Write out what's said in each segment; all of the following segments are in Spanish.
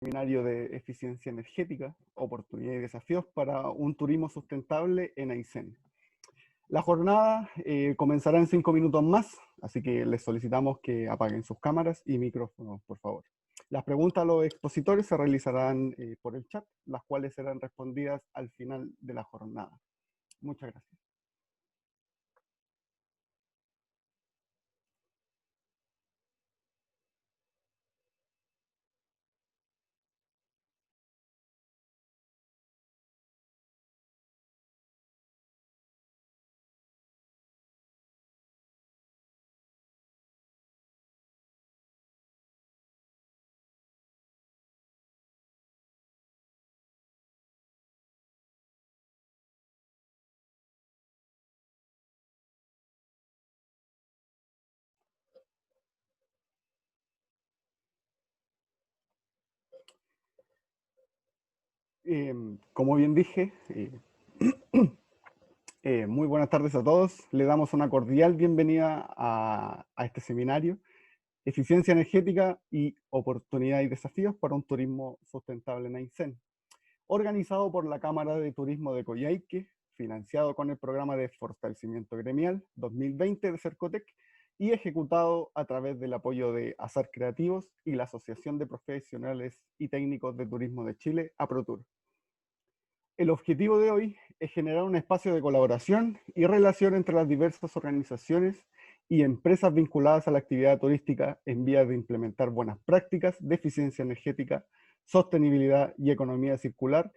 Seminario de Eficiencia Energética, Oportunidades y Desafíos para un Turismo Sustentable en Aysén. La jornada comenzará en 5 minutos más, así que les solicitamos que apaguen sus cámaras y micrófonos, por favor. Las preguntas a los expositores se realizarán por el chat, las cuales serán respondidas al final de la jornada. Muchas gracias. Como bien dije, muy buenas tardes a todos. Le damos una cordial bienvenida a este seminario, Eficiencia Energética y Oportunidades y Desafíos para un Turismo Sustentable en Aysén, organizado por la Cámara de Turismo de Coyhaique, financiado con el Programa de Fortalecimiento Gremial 2020 de Cercotec y ejecutado a través del apoyo de Azar Creativos y la Asociación de Profesionales y Técnicos de Turismo de Chile, APROTUR. El objetivo de hoy es generar un espacio de colaboración y relación entre las diversas organizaciones y empresas vinculadas a la actividad turística en vías de implementar buenas prácticas de eficiencia energética, sostenibilidad y economía circular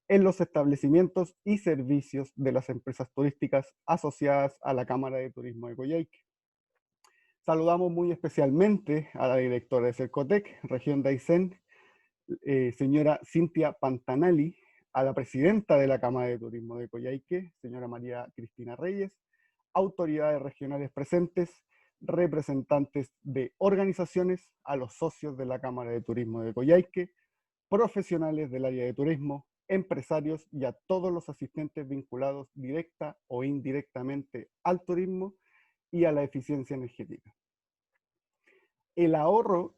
en los establecimientos y servicios de las empresas turísticas asociadas a la Cámara de Turismo de Coyhaique. Saludamos muy especialmente a la directora de Cercotec, región de Aysén, señora Cintia Pantanali, a la presidenta de la Cámara de Turismo de Coyhaique, señora María Cristina Reyes, autoridades regionales presentes, representantes de organizaciones, a los socios de la Cámara de Turismo de Coyhaique, profesionales del área de turismo, empresarios y a todos los asistentes vinculados directa o indirectamente al turismo y a la eficiencia energética. El ahorro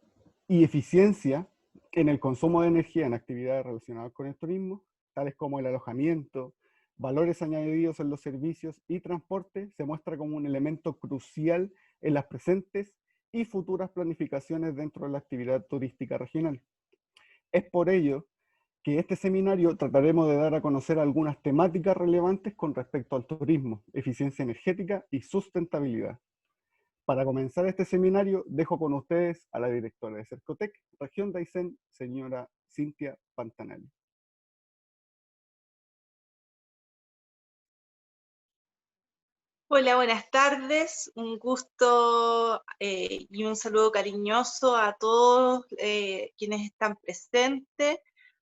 y eficiencia en el consumo de energía en actividades relacionadas con el turismo, tales como el alojamiento, valores añadidos en los servicios y transporte, se muestra como un elemento crucial en las presentes y futuras planificaciones dentro de la actividad turística regional. Es por ello que este seminario trataremos de dar a conocer algunas temáticas relevantes con respecto al turismo, eficiencia energética y sustentabilidad. Para comenzar este seminario, dejo con ustedes a la directora de Cercotec, región de Aysén, señora Cintia Pantanali. Hola, buenas tardes. Un gusto y un saludo cariñoso a todos quienes están presentes,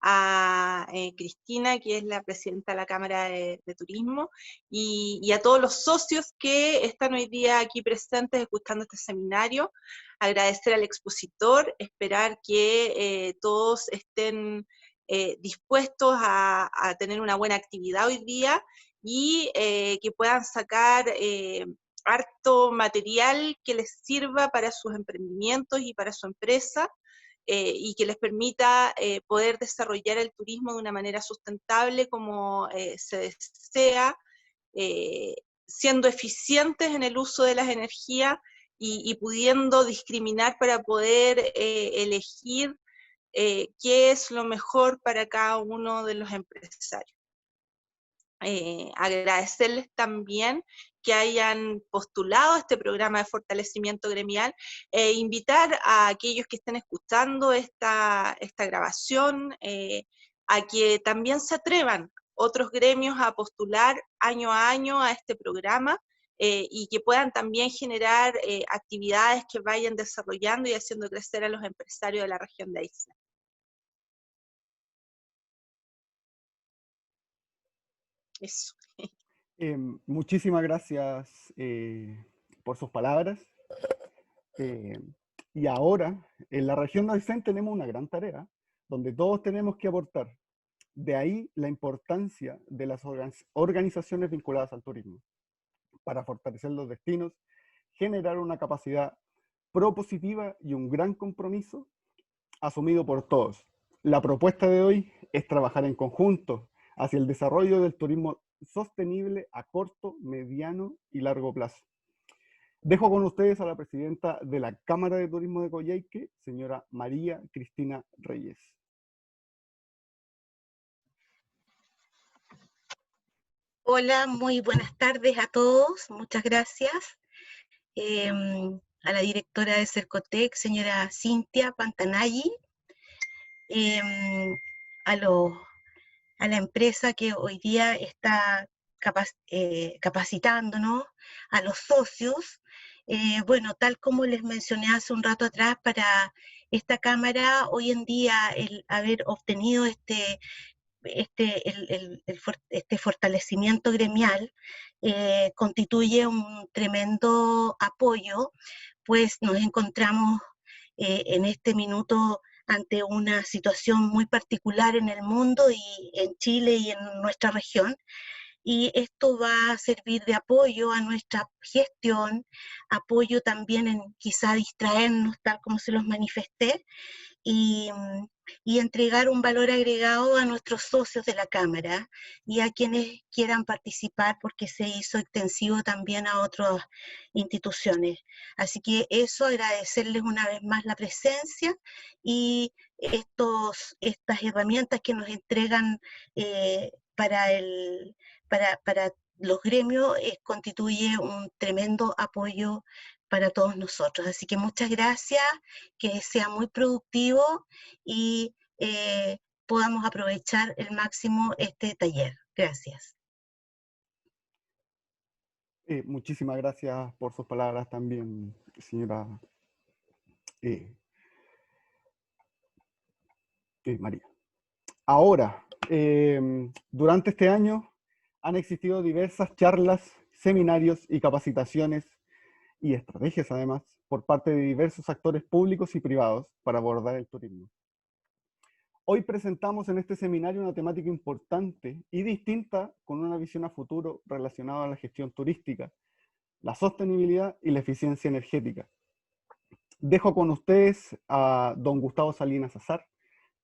a Cristina, que es la presidenta de la Cámara de Turismo, y a todos los socios que están hoy día aquí presentes escuchando este seminario. Agradecer al expositor, esperar que todos estén dispuestos a tener una buena actividad hoy día, y que puedan sacar harto material que les sirva para sus emprendimientos y para su empresa, y que les permita poder desarrollar el turismo de una manera sustentable como se desea, eh, siendo eficientes en el uso de las energías y pudiendo discriminar para poder elegir qué es lo mejor para cada uno de los empresarios. Agradecerles también que hayan postulado este programa de fortalecimiento gremial, invitar a aquellos que estén escuchando esta grabación a que también se atrevan otros gremios a postular año a año a este programa, y que puedan también generar actividades que vayan desarrollando y haciendo crecer a los empresarios de la región de Aysén. Eso. Muchísimas gracias por sus palabras. Y ahora, en la región de Aysén tenemos una gran tarea, donde todos tenemos que aportar. De ahí la importancia de las organizaciones vinculadas al turismo, para fortalecer los destinos, generar una capacidad propositiva y un gran compromiso asumido por todos, La propuesta de hoy es trabajar en conjunto hacia el desarrollo del turismo sostenible a corto, mediano y largo plazo. Dejo con ustedes a la presidenta de la Cámara de Turismo de Coyhaique, señora María Cristina Reyes. Hola, muy buenas tardes a todos. Muchas gracias. A la directora de Cercotec, señora Cintia Pantanalli, a, los, a la empresa que hoy día está capacitándonos, a los socios. Bueno, tal como les mencioné hace un rato atrás, para esta Cámara, hoy en día el haber obtenido este fortalecimiento gremial constituye un tremendo apoyo, pues nos encontramos en este minuto ante una situación muy particular en el mundo y en Chile y en nuestra región, y esto va a servir de apoyo a nuestra gestión, apoyo también en quizá distraernos, tal como se los manifesté, y, y entregar un valor agregado a nuestros socios de la Cámara y a quienes quieran participar, porque se hizo extensivo también a otras instituciones. Así que eso, agradecerles una vez más la presencia y estas herramientas que nos entregan para los gremios constituye un tremendo apoyo para todos nosotros. Así que muchas gracias, que sea muy productivo y podamos aprovechar el máximo este taller. Gracias. Muchísimas gracias por sus palabras también, señora María. Ahora, durante este año han existido diversas charlas, seminarios y capacitaciones y estrategias además por parte de diversos actores públicos y privados para abordar el turismo. Hoy presentamos en este seminario una temática importante y distinta con una visión a futuro relacionada a la gestión turística, la sostenibilidad y la eficiencia energética. Dejo con ustedes a don Gustavo Salinas Azar,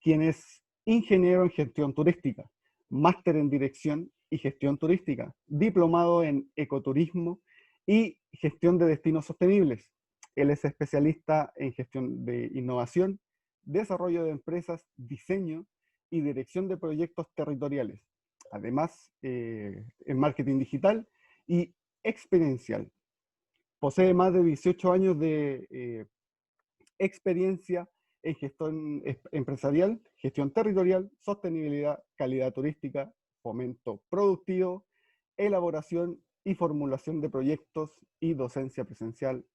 quien es ingeniero en gestión turística, máster en dirección y gestión turística, diplomado en ecoturismo y gestión de destinos sostenibles. Él es especialista en gestión de innovación, desarrollo de empresas, diseño y dirección de proyectos territoriales. Además, en marketing digital y experiencial. Posee más de 18 años de experiencia en gestión empresarial, gestión territorial, sostenibilidad, calidad turística, fomento productivo, elaboración y formulación de proyectos y docencia presencial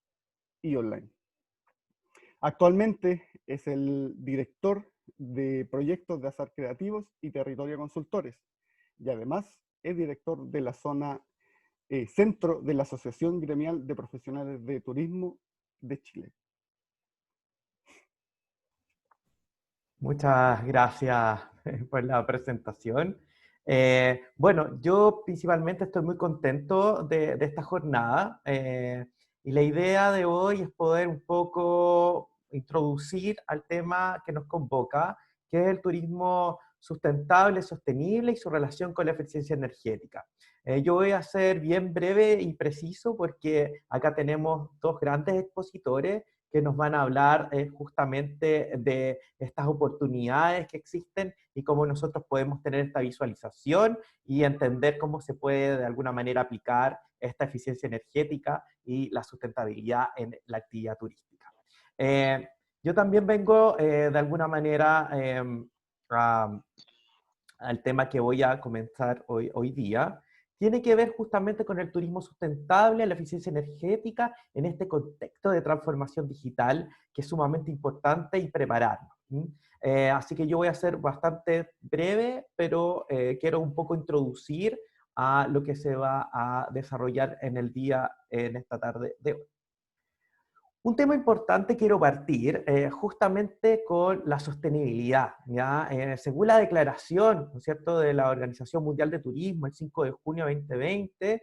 y online. Actualmente es el director de proyectos de Azar Creativos y Territorio Consultores, y además es director de la zona centro de la Asociación Gremial de Profesionales de Turismo de Chile. Muchas gracias por la presentación. Bueno, yo principalmente estoy muy contento de esta jornada y la idea de hoy es poder un poco introducir al tema que nos convoca, que es el turismo sustentable, sostenible y su relación con la eficiencia energética. Yo voy a ser bien breve y preciso porque acá tenemos dos grandes expositores que nos van a hablar justamente de estas oportunidades que existen y cómo nosotros podemos tener esta visualización y entender cómo se puede de alguna manera aplicar esta eficiencia energética y la sustentabilidad en la actividad turística. Yo también vengo de alguna manera al tema que voy a comenzar hoy día. Tiene que ver justamente con el turismo sustentable, la eficiencia energética, en este contexto de transformación digital que es sumamente importante y prepararnos. Así que yo voy a ser bastante breve, pero quiero un poco introducir a lo que se va a desarrollar en el día, en esta tarde de hoy. Un tema importante quiero partir justamente con la sostenibilidad. ¿Ya? Según la declaración, ¿no es cierto?, de la Organización Mundial de Turismo, el 5 de junio de 2020,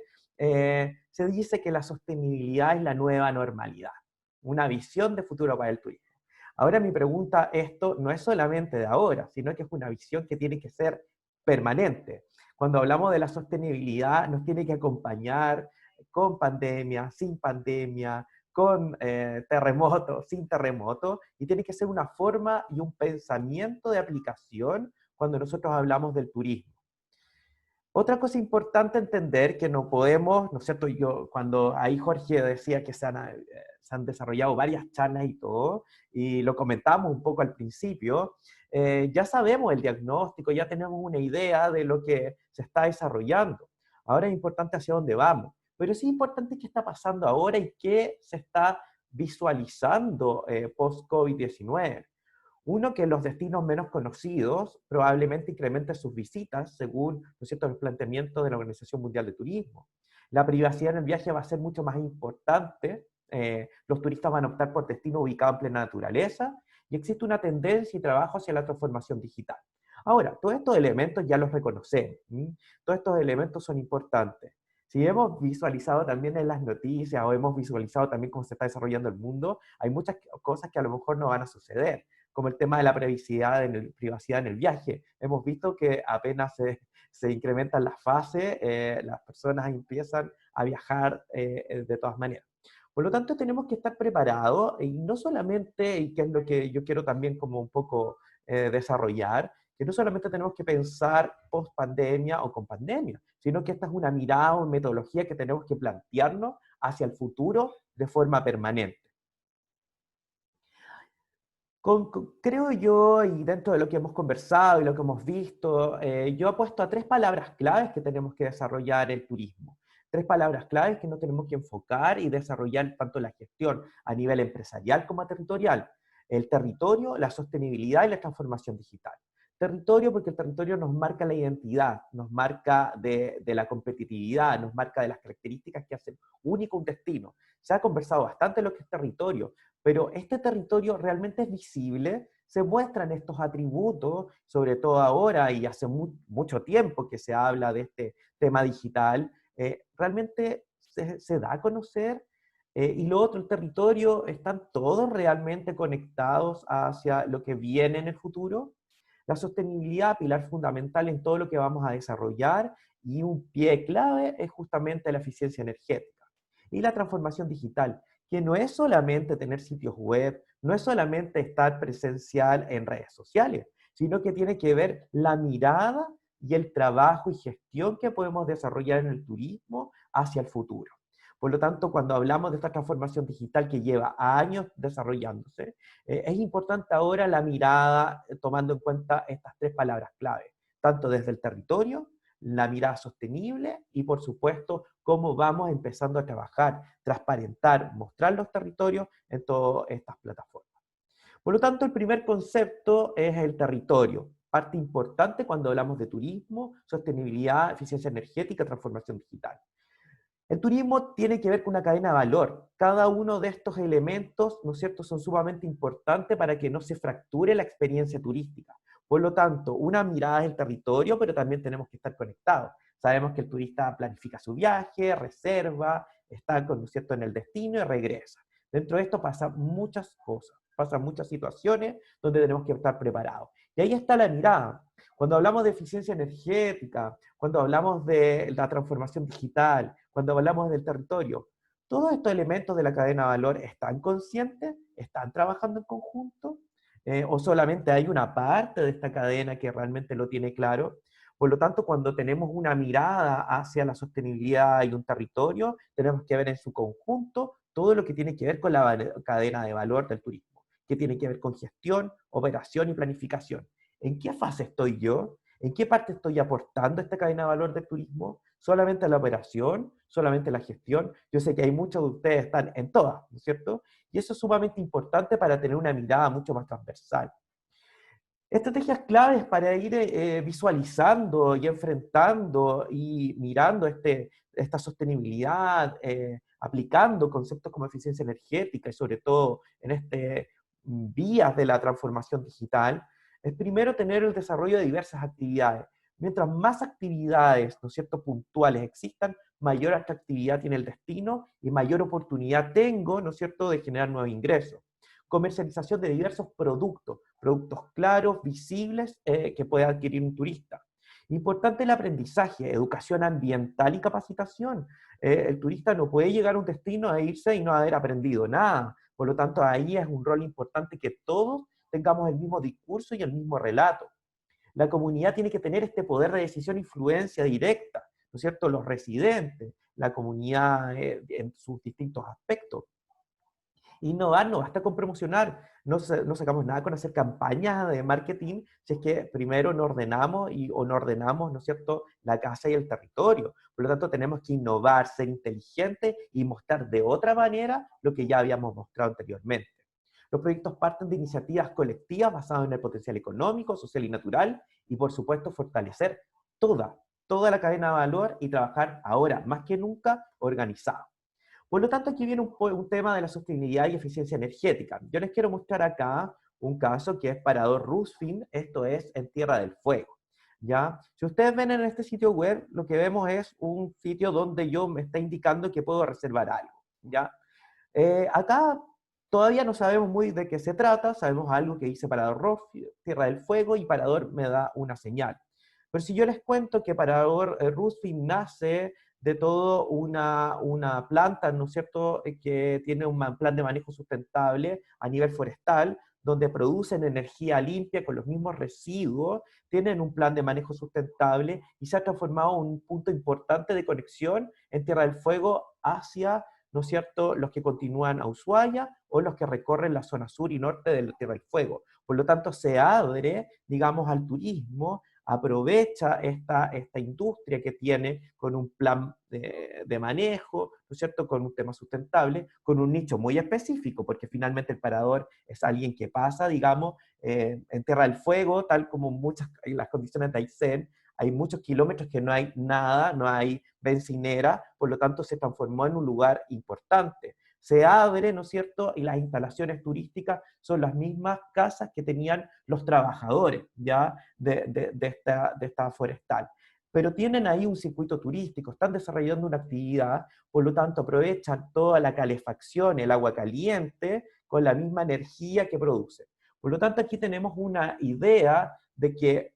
se dice que la sostenibilidad es la nueva normalidad, una visión de futuro para el turismo. Ahora mi pregunta, esto no es solamente de ahora, sino que es una visión que tiene que ser permanente. Cuando hablamos de la sostenibilidad, nos tiene que acompañar con pandemia, sin pandemia, con terremoto, sin terremoto, y tiene que ser una forma y un pensamiento de aplicación cuando nosotros hablamos del turismo. Otra cosa importante entender que no podemos, ¿no es cierto? Yo, cuando ahí Jorge decía que se han desarrollado varias charlas y todo, y lo comentamos un poco al principio, ya sabemos el diagnóstico, ya tenemos una idea de lo que se está desarrollando. Ahora es importante hacia dónde vamos, pero sí es importante qué está pasando ahora y qué se está visualizando post-COVID-19. Uno, que los destinos menos conocidos probablemente incrementen sus visitas, según, ¿no es cierto?, el planteamiento de la Organización Mundial de Turismo. La privacidad en el viaje va a ser mucho más importante. Los turistas van a optar por destinos ubicados en plena naturaleza y existe una tendencia y trabajo hacia la transformación digital. Ahora, todos estos elementos ya los reconocemos. Todos estos elementos son importantes. Si hemos visualizado también en las noticias o hemos visualizado también cómo se está desarrollando el mundo, hay muchas cosas que a lo mejor no van a suceder, como el tema de la privacidad en el viaje. Hemos visto que apenas se incrementan las fases, las personas empiezan a viajar de todas maneras. Por lo tanto, tenemos que estar preparados, y no solamente, y que es lo que yo quiero también como un poco desarrollar, que no solamente tenemos que pensar post pandemia o con pandemia, sino que esta es una mirada o metodología que tenemos que plantearnos hacia el futuro de forma permanente. Creo yo, y dentro de lo que hemos conversado y lo que hemos visto, yo apuesto a 3 palabras claves que tenemos que desarrollar el turismo. 3 palabras claves que no tenemos que enfocar y desarrollar tanto la gestión a nivel empresarial como territorial. El territorio, la sostenibilidad y la transformación digital. Territorio, porque el territorio nos marca la identidad, nos marca de la competitividad, nos marca de las características que hacen único un destino. Se ha conversado bastante de lo que es territorio, pero este territorio realmente es visible, se muestran estos atributos, sobre todo ahora y hace mucho tiempo que se habla de este tema digital, realmente se da a conocer. Y lo otro, el territorio, ¿están todos realmente conectados hacia lo que viene en el futuro? La sostenibilidad, pilar fundamental en todo lo que vamos a desarrollar, y un pie clave es justamente la eficiencia energética. Y la transformación digital, que no es solamente tener sitios web, no es solamente estar presencial en redes sociales, sino que tiene que ver la mirada y el trabajo y gestión que podemos desarrollar en el turismo hacia el futuro. Por lo tanto, cuando hablamos de esta transformación digital que lleva años desarrollándose, es importante ahora la mirada tomando en cuenta estas 3 palabras clave, tanto desde el territorio, la mirada sostenible y, por supuesto, cómo vamos empezando a trabajar, transparentar, mostrar los territorios en todas estas plataformas. Por lo tanto, el primer concepto es el territorio, parte importante cuando hablamos de turismo, sostenibilidad, eficiencia energética, transformación digital. El turismo tiene que ver con una cadena de valor. Cada uno de estos elementos, ¿no es cierto?, son sumamente importantes para que no se fracture la experiencia turística. Por lo tanto, una mirada es el territorio, pero también tenemos que estar conectados. Sabemos que el turista planifica su viaje, reserva, está, ¿no es cierto?, en el destino y regresa. Dentro de esto pasan muchas cosas, pasan muchas situaciones donde tenemos que estar preparados. Y ahí está la mirada. Cuando hablamos de eficiencia energética, cuando hablamos de la transformación digital, cuando hablamos del territorio, todos estos elementos de la cadena de valor están conscientes, están trabajando en conjunto, o solamente hay una parte de esta cadena que realmente lo tiene claro. Por lo tanto, cuando tenemos una mirada hacia la sostenibilidad y un territorio, tenemos que ver en su conjunto todo lo que tiene que ver con la cadena de valor del turismo, que tiene que ver con gestión, operación y planificación. ¿En qué fase estoy yo? ¿En qué parte estoy aportando a esta cadena de valor del turismo? ¿Solamente la operación? ¿Solamente la gestión? Yo sé que hay muchos de ustedes que están en todas, ¿no es cierto? Y eso es sumamente importante para tener una mirada mucho más transversal. Estrategias claves para ir visualizando y enfrentando y mirando esta sostenibilidad, aplicando conceptos como eficiencia energética y sobre todo en vías de la transformación digital, es primero tener el desarrollo de diversas actividades. Mientras más actividades, ¿no es cierto?, puntuales existan, mayor atractividad tiene el destino y mayor oportunidad tengo, ¿no es cierto?, de generar nuevos ingresos. comercialización de diversos productos, productos claros, visibles, que puede adquirir un turista. Importante el aprendizaje, educación ambiental y capacitación. El turista no puede llegar a un destino e irse y no haber aprendido nada. Por lo tanto, ahí es un rol importante que todos tengamos el mismo discurso y el mismo relato. La comunidad tiene que tener este poder de decisión e influencia directa, ¿no es cierto? Los residentes, la comunidad en sus distintos aspectos. Innovar no basta con promocionar, no sacamos nada con hacer campañas de marketing si es que primero no ordenamos o no ordenamos, ¿no es cierto?, la casa y el territorio. Por lo tanto, tenemos que innovar, ser inteligentes y mostrar de otra manera lo que ya habíamos mostrado anteriormente. Los proyectos parten de iniciativas colectivas basadas en el potencial económico, social y natural, y por supuesto fortalecer toda la cadena de valor y trabajar ahora, más que nunca, organizado. Por lo tanto, aquí viene un tema de la sostenibilidad y eficiencia energética. Yo les quiero mostrar acá un caso que es Parador Roosevelt, esto es en Tierra del Fuego. ¿Ya? Si ustedes ven en este sitio web, lo que vemos es un sitio donde yo me está indicando que puedo reservar algo. ¿Ya? Acá todavía no sabemos muy de qué se trata, sabemos algo que dice Parador Roosevelt, Tierra del Fuego, y Parador me da una señal. Pero si yo les cuento que Parador Roosevelt nace de todo una planta, ¿no es cierto?, que tiene un plan de manejo sustentable a nivel forestal, donde producen energía limpia con los mismos residuos, tienen un plan de manejo sustentable y se ha transformado en un punto importante de conexión en Tierra del Fuego hacia, ¿no es cierto?, los que continúan a Ushuaia o los que recorren la zona sur y norte de Tierra del Fuego. Por lo tanto, se abre, digamos, al turismo, aprovecha esta industria que tiene con un plan de manejo, ¿no es cierto?, con un tema sustentable, con un nicho muy específico, porque finalmente el parador es alguien que pasa, digamos, en Tierra del Fuego, tal como las condiciones de Aysén, hay muchos kilómetros que no hay nada, no hay bencinera, por lo tanto se transformó en un lugar importante. Se abre, ¿no es cierto?, y las instalaciones turísticas son las mismas casas que tenían los trabajadores, ¿ya?, de esta forestal. Pero tienen ahí un circuito turístico, están desarrollando una actividad, por lo tanto aprovechan toda la calefacción, el agua caliente, con la misma energía que produce. Por lo tanto, aquí tenemos una idea de que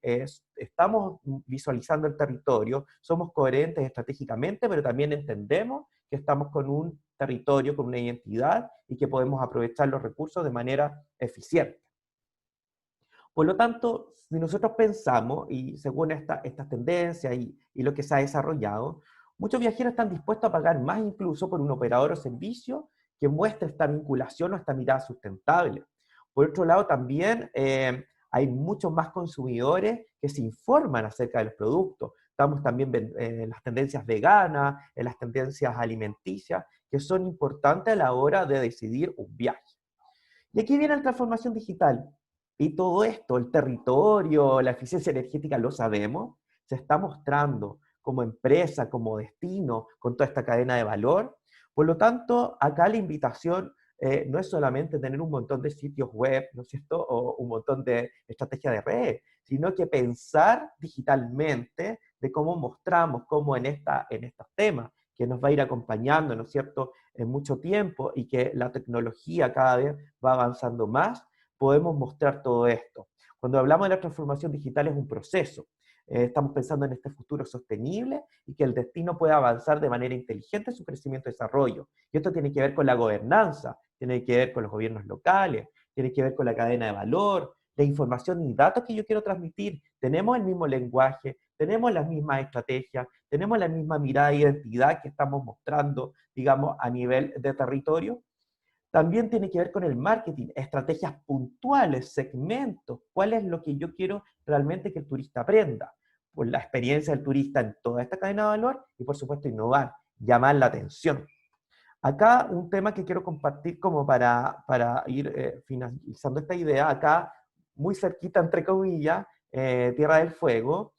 estamos visualizando el territorio, somos coherentes estratégicamente, pero también entendemos que estamos con un territorio, con una identidad, y que podemos aprovechar los recursos de manera eficiente. Por lo tanto, si nosotros pensamos, y según estas tendencias y lo que se ha desarrollado, muchos viajeros están dispuestos a pagar más incluso por un operador o servicio que muestre esta vinculación o esta mirada sustentable. Por otro lado, también hay muchos más consumidores que se informan acerca de los productos. Estamos también en las tendencias veganas, en las tendencias alimenticias, que son importantes a la hora de decidir un viaje. Y aquí viene la transformación digital. Y todo esto, el territorio, la eficiencia energética, lo sabemos, se está mostrando como empresa, como destino, con toda esta cadena de valor. Por lo tanto, acá la invitación no es solamente tener un montón de sitios web, ¿no es cierto?, o un montón de estrategias de red, sino que pensar digitalmente de cómo mostramos, cómo en estos temas, que nos va a ir acompañando, ¿no es cierto?, en mucho tiempo, y que la tecnología cada vez va avanzando más, podemos mostrar todo esto. Cuando hablamos de la transformación digital es un proceso. Estamos pensando en este futuro sostenible y que el destino pueda avanzar de manera inteligente en su crecimiento y desarrollo. Y esto tiene que ver con la gobernanza, tiene que ver con los gobiernos locales, tiene que ver con la cadena de valor, la información y datos que yo quiero transmitir. Tenemos el mismo lenguaje, tenemos las mismas estrategias, tenemos la misma mirada e identidad que estamos mostrando, digamos, a nivel de territorio. También tiene que ver con el marketing, estrategias puntuales, segmentos, cuál es lo que yo quiero realmente que el turista aprenda. Pues la experiencia del turista en toda esta cadena de valor y por supuesto innovar, llamar la atención. Acá un tema que quiero compartir como para ir finalizando esta idea, acá muy cerquita entre comillas, Tierra del Fuego,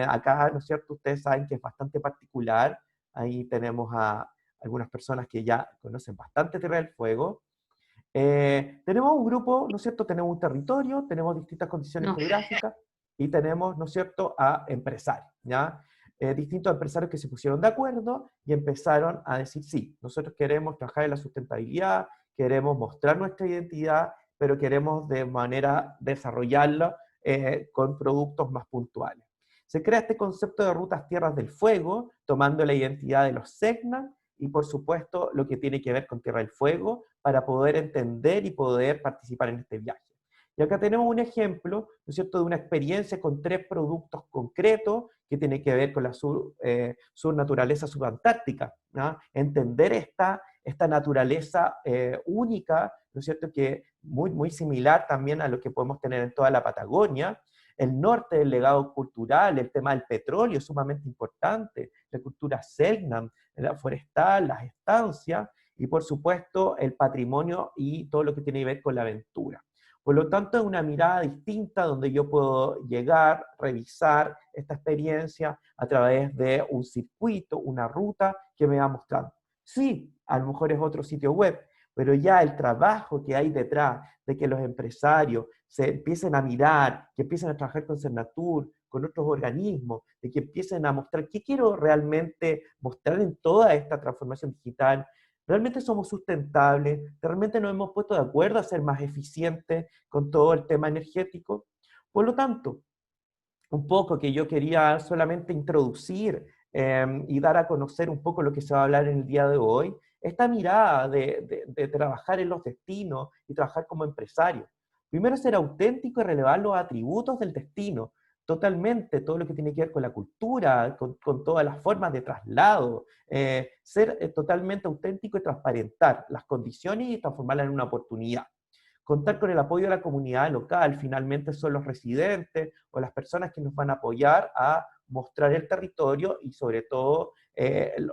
acá, ¿no es cierto?, ustedes saben que es bastante particular, ahí tenemos a algunas personas que ya conocen bastante Tierra del Fuego. Tenemos un grupo, ¿no es cierto?, tenemos un territorio, tenemos distintas condiciones geográficas y tenemos, ¿no es cierto?, a empresarios, ¿ya? Distintos empresarios que se pusieron de acuerdo y empezaron a decir, sí, nosotros queremos trabajar en la sustentabilidad, queremos mostrar nuestra identidad, pero queremos de manera desarrollarla con productos más puntuales. Se crea este concepto de rutas Tierras del Fuego, tomando la identidad de los SECNA y por supuesto lo que tiene que ver con Tierra del Fuego, para poder entender y poder participar en este viaje. Y acá tenemos un ejemplo, ¿no es cierto?, de una experiencia con 3 productos concretos que tiene que ver con la naturaleza subantártica, ¿no? Entender esta naturaleza única, ¿no es cierto?, que muy similar también a lo que podemos tener en toda la Patagonia. El norte del legado cultural, el tema del petróleo es sumamente importante, la cultura Selknam, la forestal, las estancias, y por supuesto el patrimonio y todo lo que tiene que ver con la aventura. Por lo tanto, es una mirada distinta donde yo puedo llegar, revisar esta experiencia a través de un circuito, una ruta que me va mostrando. Sí, a lo mejor es otro sitio web, pero ya el trabajo que hay detrás de que los empresarios se empiecen a mirar, que empiecen a trabajar con Cernatur, con otros organismos, de que empiecen a mostrar qué quiero realmente mostrar en toda esta transformación digital. ¿Realmente somos sustentables? ¿Realmente nos hemos puesto de acuerdo a ser más eficientes con todo el tema energético? Por lo tanto, un poco que yo quería solamente introducir y dar a conocer un poco lo que se va a hablar en el día de hoy, esta mirada de trabajar en los destinos y trabajar como empresario. Primero, ser auténtico y relevar los atributos del destino, totalmente, todo lo que tiene que ver con la cultura, con todas las formas de traslado, ser totalmente auténtico y transparentar las condiciones y transformarlas en una oportunidad. Contar con el apoyo de la comunidad local, finalmente son los residentes o las personas que nos van a apoyar a mostrar el territorio y sobre todo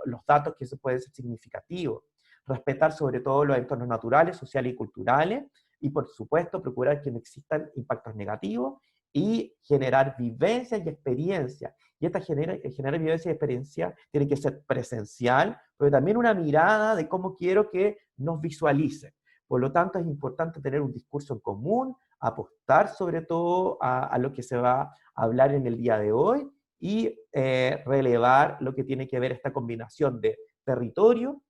los datos que se pueden ser significativos. Respetar sobre todo los entornos naturales, sociales y culturales y por supuesto procurar que no existan impactos negativos y generar vivencias y experiencias. Y esta generar vivencia y experiencia tiene que ser presencial, pero también una mirada de cómo quiero que nos visualicen. Por lo tanto, es importante tener un discurso en común, apostar sobre todo a lo que se va a hablar en el día de hoy y relevar lo que tiene que ver esta combinación de territorio,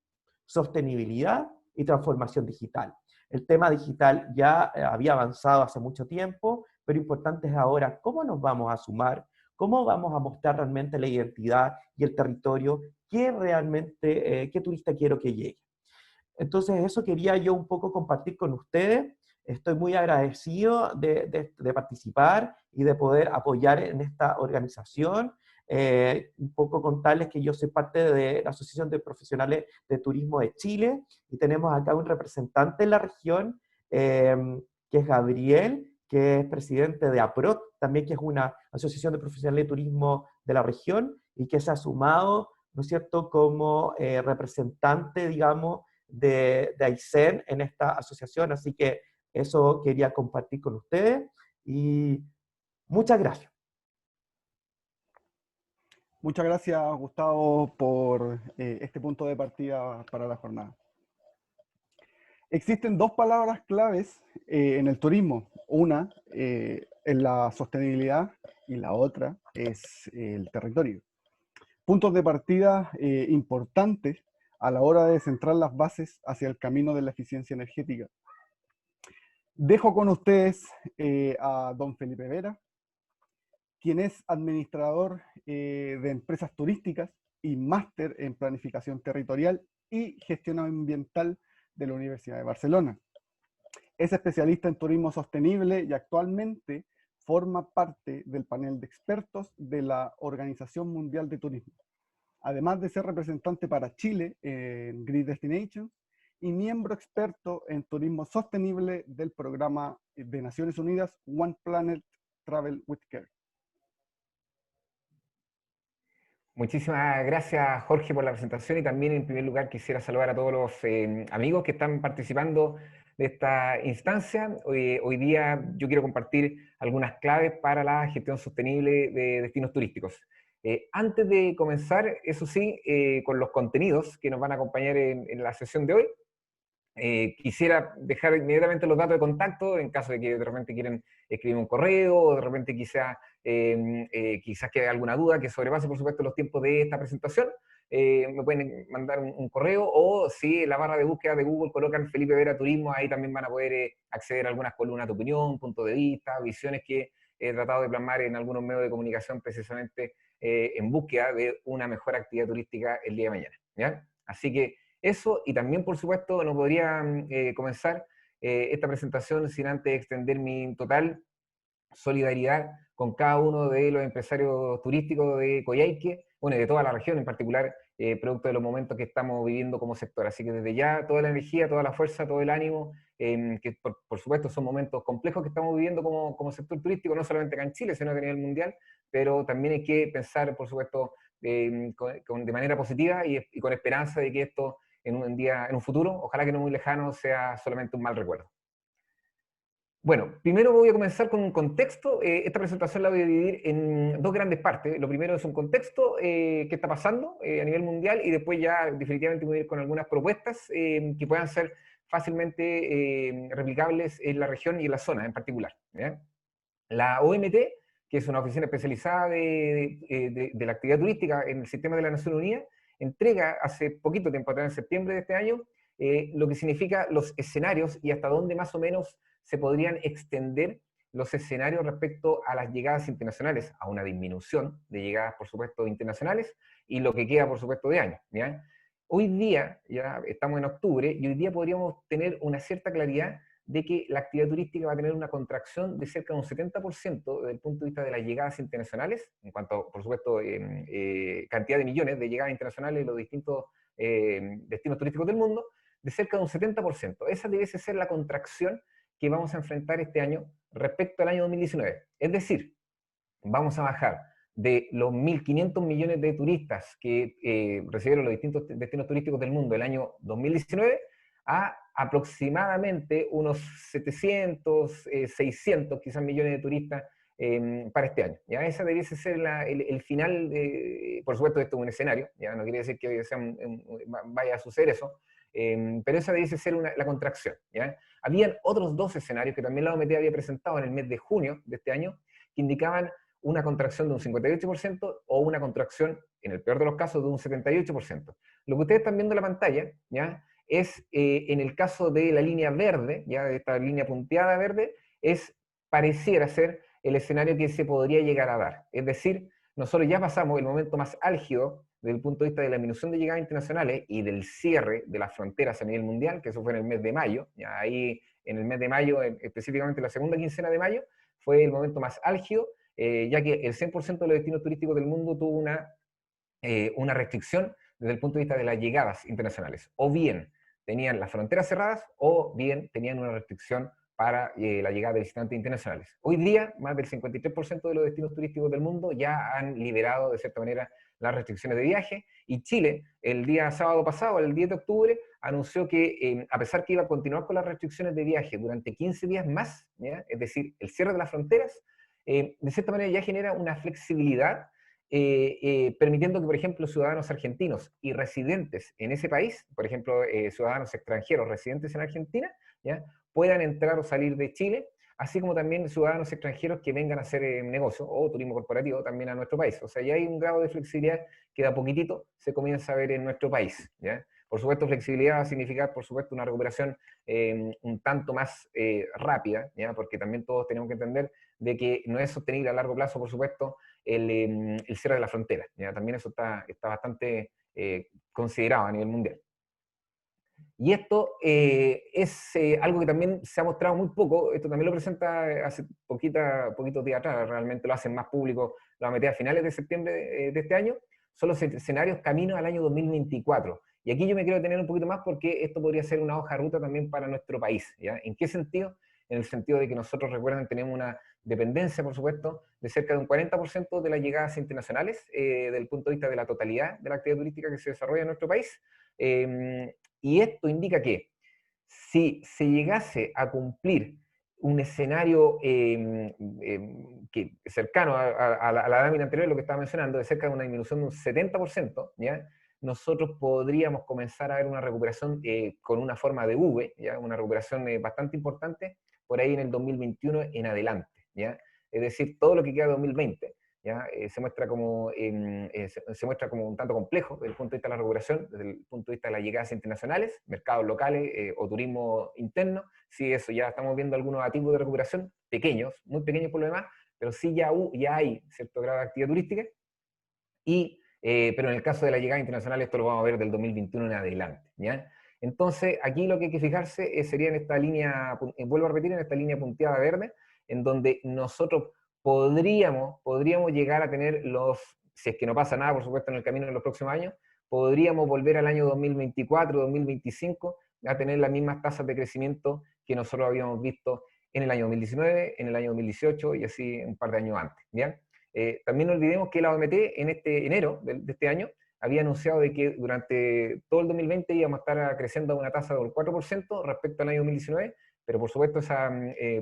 sostenibilidad y transformación digital. El tema digital ya había avanzado hace mucho tiempo, pero importante es ahora cómo nos vamos a sumar, cómo vamos a mostrar realmente la identidad y el territorio que realmente, qué turista quiero que llegue. Entonces eso quería yo un poco compartir con ustedes. Estoy muy agradecido de participar y de poder apoyar en esta organización. Un poco contarles que yo soy parte de la Asociación de Profesionales de Turismo de Chile y tenemos acá un representante en la región, que es Gabriel, que es presidente de APROT, también que es una asociación de profesionales de turismo de la región y que se ha sumado, ¿no es cierto?, como representante, digamos, de Aysén en esta asociación, así que eso quería compartir con ustedes y muchas gracias. Muchas gracias, Gustavo, por este punto de partida para la jornada. Existen 2 palabras claves en el turismo. Una es la sostenibilidad y la otra es el territorio. Puntos de partida importantes a la hora de centrar las bases hacia el camino de la eficiencia energética. Dejo con ustedes a don Felipe Vera, quien es administrador de empresas turísticas y máster en planificación territorial y gestión ambiental de la Universidad de Barcelona. Es especialista en turismo sostenible y actualmente forma parte del panel de expertos de la Organización Mundial de Turismo, además de ser representante para Chile en Green Destinations y miembro experto en turismo sostenible del programa de Naciones Unidas One Planet Travel with Care. Muchísimas gracias, Jorge, por la presentación y también en primer lugar quisiera saludar a todos los amigos que están participando de esta instancia. Hoy día yo quiero compartir algunas claves para la gestión sostenible de destinos turísticos. Antes de comenzar, eso sí, con los contenidos que nos van a acompañar en la sesión de hoy, quisiera dejar inmediatamente los datos de contacto en caso de que de repente quieren escribir un correo o de repente quizás quede alguna duda que sobrepase por supuesto los tiempos de esta presentación. me pueden mandar un correo, o si en la barra de búsqueda de Google colocan Felipe Vera Turismo, ahí también van a poder acceder a algunas columnas de opinión, puntos de vista, visiones que he tratado de plasmar en algunos medios de comunicación precisamente en búsqueda de una mejor actividad turística el día de mañana, ¿ya? Así que eso, y también por supuesto no podría comenzar esta presentación sin antes extender mi total solidaridad con cada uno de los empresarios turísticos de Coyhaique, bueno, y de toda la región en particular, producto de los momentos que estamos viviendo como sector. Así que desde ya toda la energía, toda la fuerza, todo el ánimo, que por supuesto son momentos complejos que estamos viviendo como sector turístico, no solamente acá en Chile, sino que a nivel mundial, pero también hay que pensar, por supuesto, de manera positiva y con esperanza de que esto en un futuro, ojalá que no muy lejano, sea solamente un mal recuerdo. Bueno, primero voy a comenzar con un contexto. Esta presentación la voy a dividir en dos grandes partes. Lo primero es un contexto, qué está pasando a nivel mundial, y después ya definitivamente voy a ir con algunas propuestas que puedan ser fácilmente replicables en la región y en la zona en particular, ¿ya? La OMT, que es una oficina especializada de la actividad turística en el sistema de la Nación Unida, entrega hace poquito tiempo atrás, en septiembre de este año, lo que significa los escenarios y hasta dónde más o menos se podrían extender los escenarios respecto a las llegadas internacionales, a una disminución de llegadas, por supuesto, internacionales, y lo que queda, por supuesto, de año, ¿ya? Hoy día, ya estamos en octubre, y hoy día podríamos tener una cierta claridad de que la actividad turística va a tener una contracción de cerca de un 70% desde el punto de vista de las llegadas internacionales, en cuanto, por supuesto, cantidad de millones de llegadas internacionales en los distintos destinos turísticos del mundo, de cerca de un 70%. Esa debiese ser la contracción que vamos a enfrentar este año respecto al año 2019. Es decir, vamos a bajar de los 1.500 millones de turistas que recibieron los distintos destinos turísticos del mundo el año 2019 a aproximadamente unos 700, 600 quizás millones de turistas para este año. ¿Ya? Esa debiese ser el final, por supuesto esto es un escenario, ya no quiere decir que vaya a suceder eso, pero esa debiese ser la contracción. ¿Ya? Habían otros dos escenarios que también la OMT había presentado en el mes de junio de este año, que indicaban una contracción de un 58% o una contracción, en el peor de los casos, de un 78%. Lo que ustedes están viendo en la pantalla, ¿ya?, es, en el caso de la línea verde, ya de esta línea punteada verde, pareciera ser el escenario que se podría llegar a dar. Es decir, nosotros ya pasamos el momento más álgido desde el punto de vista de la disminución de llegadas internacionales y del cierre de las fronteras a nivel mundial, que eso fue en el mes de mayo. Ya ahí, en el mes de mayo, específicamente la segunda quincena de mayo, fue el momento más álgido, ya que el 100% de los destinos turísticos del mundo tuvo una restricción desde el punto de vista de las llegadas internacionales. O bien tenían las fronteras cerradas, o bien tenían una restricción para la llegada de visitantes internacionales. Hoy día, más del 53% de los destinos turísticos del mundo ya han liberado, de cierta manera, las restricciones de viaje, y Chile, el día sábado pasado, el 10 de octubre, anunció que, a pesar que iba a continuar con las restricciones de viaje durante 15 días más, ¿ya?, es decir, el cierre de las fronteras, de cierta manera ya genera una flexibilidad, permitiendo que, por ejemplo, ciudadanos argentinos y residentes en ese país, por ejemplo, ciudadanos extranjeros residentes en Argentina, ¿ya?, puedan entrar o salir de Chile, así como también ciudadanos extranjeros que vengan a hacer negocio o turismo corporativo también a nuestro país. O sea, ya hay un grado de flexibilidad que de a poquitito se comienza a ver en nuestro país, ¿ya? Por supuesto, flexibilidad va a significar, por supuesto, una recuperación un tanto más rápida, ¿ya?, porque también todos tenemos que entender de que no es sostenible a largo plazo, por supuesto, el cierre de la frontera, ¿ya? También eso está bastante considerado a nivel mundial. Y esto es algo que también se ha mostrado muy poco. Esto también lo presenta hace poquitos días atrás, realmente lo hacen más público, lo va a meter a finales de septiembre de este año. Son los escenarios camino al año 2024. Y aquí yo me quiero detener un poquito más porque esto podría ser una hoja de ruta también para nuestro país, ¿ya? ¿En qué sentido? En el sentido de que nosotros, recuerden, tenemos una dependencia, por supuesto, de cerca de un 40% de las llegadas internacionales, desde el punto de vista de la totalidad de la actividad turística que se desarrolla en nuestro país. Y esto indica que si se llegase a cumplir un escenario cercano a la lámina anterior, lo que estaba mencionando, de cerca de una disminución de un 70%, ¿ya?, nosotros podríamos comenzar a ver una recuperación con una forma de V, ¿ya?, una recuperación bastante importante por ahí en el 2021 en adelante, ¿ya? Es decir, todo lo que queda de 2020 ¿ya? Se muestra como un tanto complejo desde el punto de vista de la recuperación, desde el punto de vista de las llegadas internacionales, mercados locales o turismo interno. Sí, eso ya estamos viendo algunos atisbos de recuperación, pequeños, muy pequeños por lo demás, pero sí ya hay cierto grado de actividad turística. Pero en el caso de la llegada internacional, esto lo vamos a ver del 2021 en adelante, ¿ya? Entonces, aquí lo que hay que fijarse sería en esta línea, vuelvo a repetir, en esta línea punteada verde, en donde nosotros podríamos llegar a tener si es que no pasa nada, por supuesto, en el camino en los próximos años, podríamos volver al año 2024, 2025, a tener las mismas tasas de crecimiento que nosotros habíamos visto en el año 2019, en el año 2018 y así un par de años antes, ¿ya? También no olvidemos que la OMT en este enero de este año había anunciado de que durante todo el 2020 íbamos a estar creciendo a una tasa del 4% respecto al año 2019, pero por supuesto esa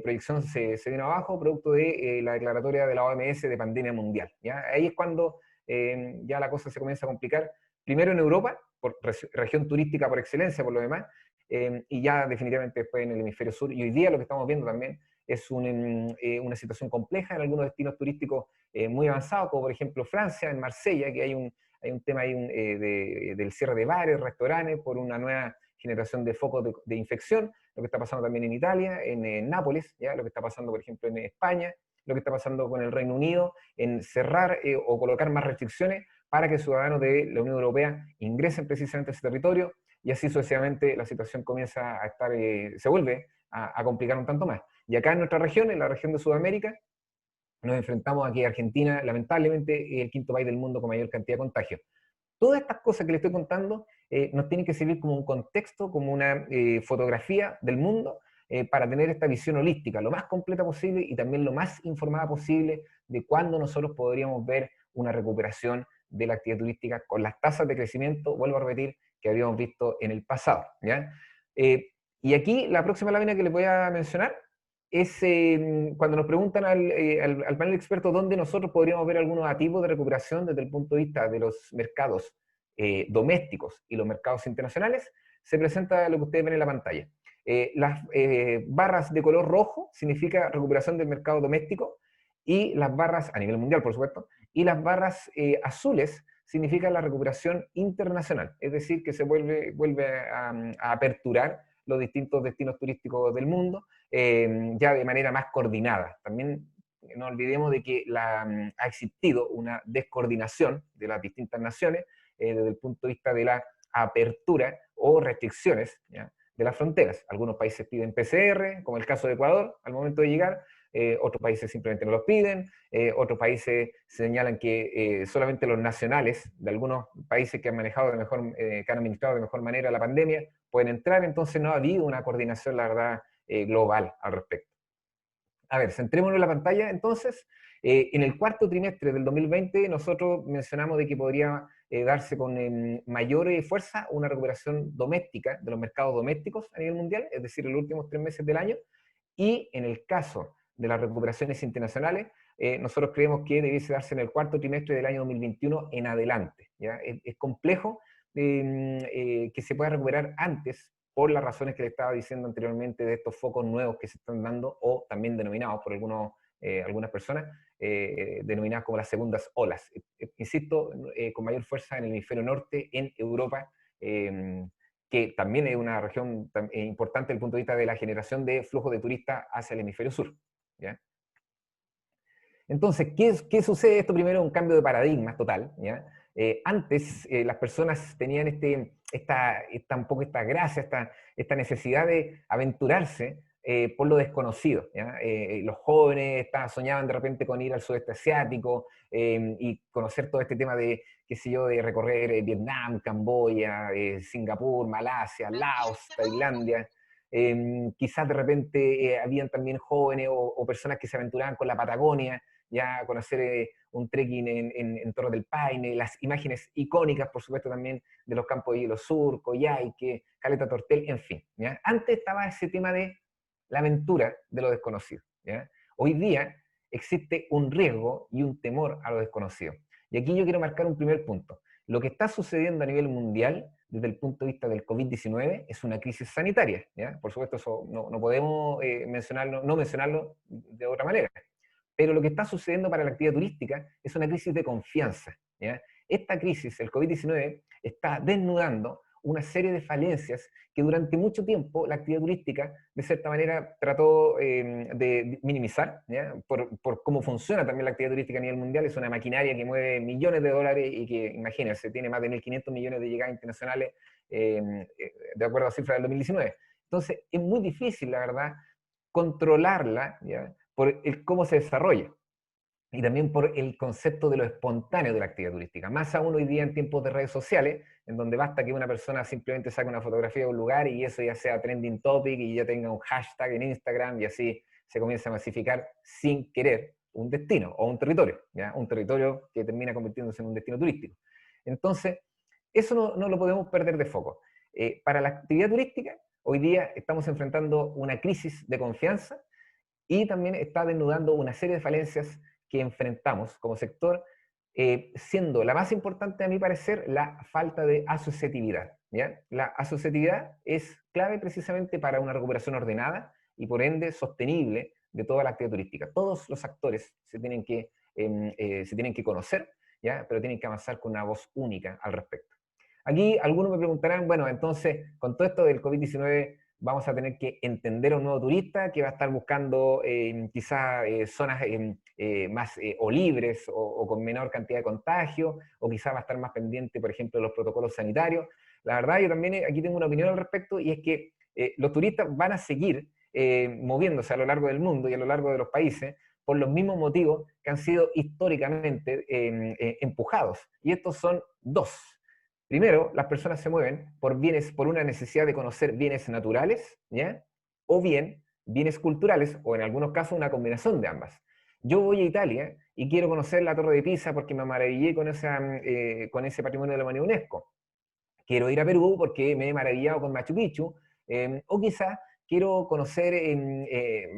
proyección se vino abajo producto de la declaratoria de la OMS de pandemia mundial, ¿ya? Ahí es cuando ya la cosa se comienza a complicar, primero en Europa, por región turística por excelencia por lo demás, y ya definitivamente después en el hemisferio sur, y hoy día lo que estamos viendo también es una situación compleja en algunos destinos turísticos muy avanzados, como por ejemplo Francia, en Marsella, que hay un tema ahí del cierre de bares, restaurantes, por una nueva generación de focos de infección, lo que está pasando también en Italia, en Nápoles, ¿ya? Lo que está pasando, por ejemplo, en España, lo que está pasando con el Reino Unido, en cerrar o colocar más restricciones para que ciudadanos de la Unión Europea ingresen precisamente a ese territorio, y así sucesivamente la situación comienza a estar, se vuelve a complicar un tanto más. Y acá en nuestra región, en la región de Sudamérica, nos enfrentamos a que Argentina, lamentablemente, es el quinto país del mundo con mayor cantidad de contagios. Todas estas cosas que les estoy contando nos tienen que servir como un contexto, como una fotografía del mundo, para tener esta visión holística, lo más completa posible y también lo más informada posible de cuándo nosotros podríamos ver una recuperación de la actividad turística con las tasas de crecimiento, vuelvo a repetir, que habíamos visto en el pasado, ¿ya? Y aquí la próxima lámina que les voy a mencionar es cuando nos preguntan al panel experto dónde nosotros podríamos ver algunos atisbos de recuperación desde el punto de vista de los mercados domésticos y los mercados internacionales, se presenta lo que ustedes ven en la pantalla. Las barras de color rojo significa recuperación del mercado doméstico, y las barras, a nivel mundial por supuesto, y las barras azules significa la recuperación internacional, es decir, que se vuelve a aperturar los distintos destinos turísticos del mundo, ya de manera más coordinada. También no olvidemos de que ha existido una descoordinación de las distintas naciones desde el punto de vista de la apertura o restricciones, ¿ya?, de las fronteras. Algunos países piden PCR, como el caso de Ecuador, al momento de llegar, otros países simplemente no los piden, otros países señalan que solamente los nacionales de algunos países que han manejado que han administrado de mejor manera la pandemia pueden entrar. Entonces no ha habido una coordinación, la verdad, global al respecto. A ver, centrémonos en la pantalla. Entonces, en el cuarto trimestre del 2020 nosotros mencionamos de que podría darse con mayor fuerza una recuperación doméstica de los mercados domésticos a nivel mundial, es decir, en los últimos 3 meses del año, y en el caso de las recuperaciones internacionales, nosotros creemos que debiese darse en el cuarto trimestre del año 2021 en adelante, ¿ya? Es complejo que se pueda recuperar antes, por las razones que le estaba diciendo anteriormente de estos focos nuevos que se están dando, o también denominados por algunas personas, denominadas como las segundas olas. Insisto, con mayor fuerza en el hemisferio norte, en Europa, que también es una región importante desde el punto de vista de la generación de flujo de turistas hacia el hemisferio sur, ¿ya? Entonces, ¿qué sucede? Esto primero es un cambio de paradigma total, ¿ya? Antes las personas tenían un poco esta gracia, esta necesidad de aventurarse por lo desconocido, ¿ya? Los jóvenes soñaban de repente con ir al sudeste asiático y conocer todo este tema de, qué sé yo, de recorrer Vietnam, Camboya, Singapur, Malasia, Laos, Tailandia. Quizás de repente habían también jóvenes o personas que se aventuraban con la Patagonia, ya conocer un trekking en Torres del Paine, las imágenes icónicas, por supuesto, también de los campos de hielo sur, Coyhaique, Caleta Tortel, en fin, ¿ya? Antes estaba ese tema de la aventura de lo desconocido, ¿ya? Hoy día existe un riesgo y un temor a lo desconocido. Y aquí yo quiero marcar un primer punto. Lo que está sucediendo a nivel mundial, desde el punto de vista del COVID-19, es una crisis sanitaria, ¿ya? Por supuesto, eso no podemos no mencionarlo de otra manera. pero lo que está sucediendo para la actividad turística es una crisis de confianza, ¿ya? Esta crisis, el COVID-19, está desnudando una serie de falencias que durante mucho tiempo la actividad turística, de cierta manera, trató de minimizar, ¿ya? Por cómo funciona también la actividad turística a nivel mundial. Es una maquinaria que mueve millones de dólares y que, imagínense, tiene más de 1.500 millones de llegadas internacionales, de acuerdo a cifras del 2019. Entonces, es muy difícil, la verdad, controlarla, ¿ya? Por cómo se desarrolla. Y también por el concepto de lo espontáneo de la actividad turística. Más aún hoy día en tiempos de redes sociales, en donde basta que una persona simplemente saque una fotografía de un lugar y eso ya sea trending topic y ya tenga un hashtag en Instagram y así se comienza a masificar sin querer un destino o un territorio, ¿ya? Un territorio que termina convirtiéndose en un destino turístico. Entonces, eso no lo podemos perder de foco. Para la actividad turística, hoy día estamos enfrentando una crisis de confianza y también está desnudando una serie de falencias que enfrentamos como sector, siendo la más importante, a mi parecer, la falta de asociatividad, ¿ya? La asociatividad es clave precisamente para una recuperación ordenada y por ende sostenible de toda la actividad turística. Todos los actores se tienen que conocer, ¿ya? Pero tienen que avanzar con una voz única al respecto. Aquí algunos me preguntarán, bueno, entonces, con todo esto del COVID-19, vamos a tener que entender a un nuevo turista que va a estar buscando quizá zonas más o libres o con menor cantidad de contagio, o quizá va a estar más pendiente, por ejemplo, de los protocolos sanitarios. La verdad, yo también aquí tengo una opinión al respecto, y es que los turistas van a seguir moviéndose a lo largo del mundo y a lo largo de los países por los mismos motivos que han sido históricamente empujados. Y estos son dos. Primero, las personas se mueven por una necesidad de conocer bienes naturales, ¿ya? O bien bienes culturales, o en algunos casos una combinación de ambas. Yo voy a Italia y quiero conocer la Torre de Pisa porque me maravillé con ese patrimonio de la humanidad UNESCO. Quiero ir a Perú porque me he maravillado con Machu Picchu, o quizás quiero conocer,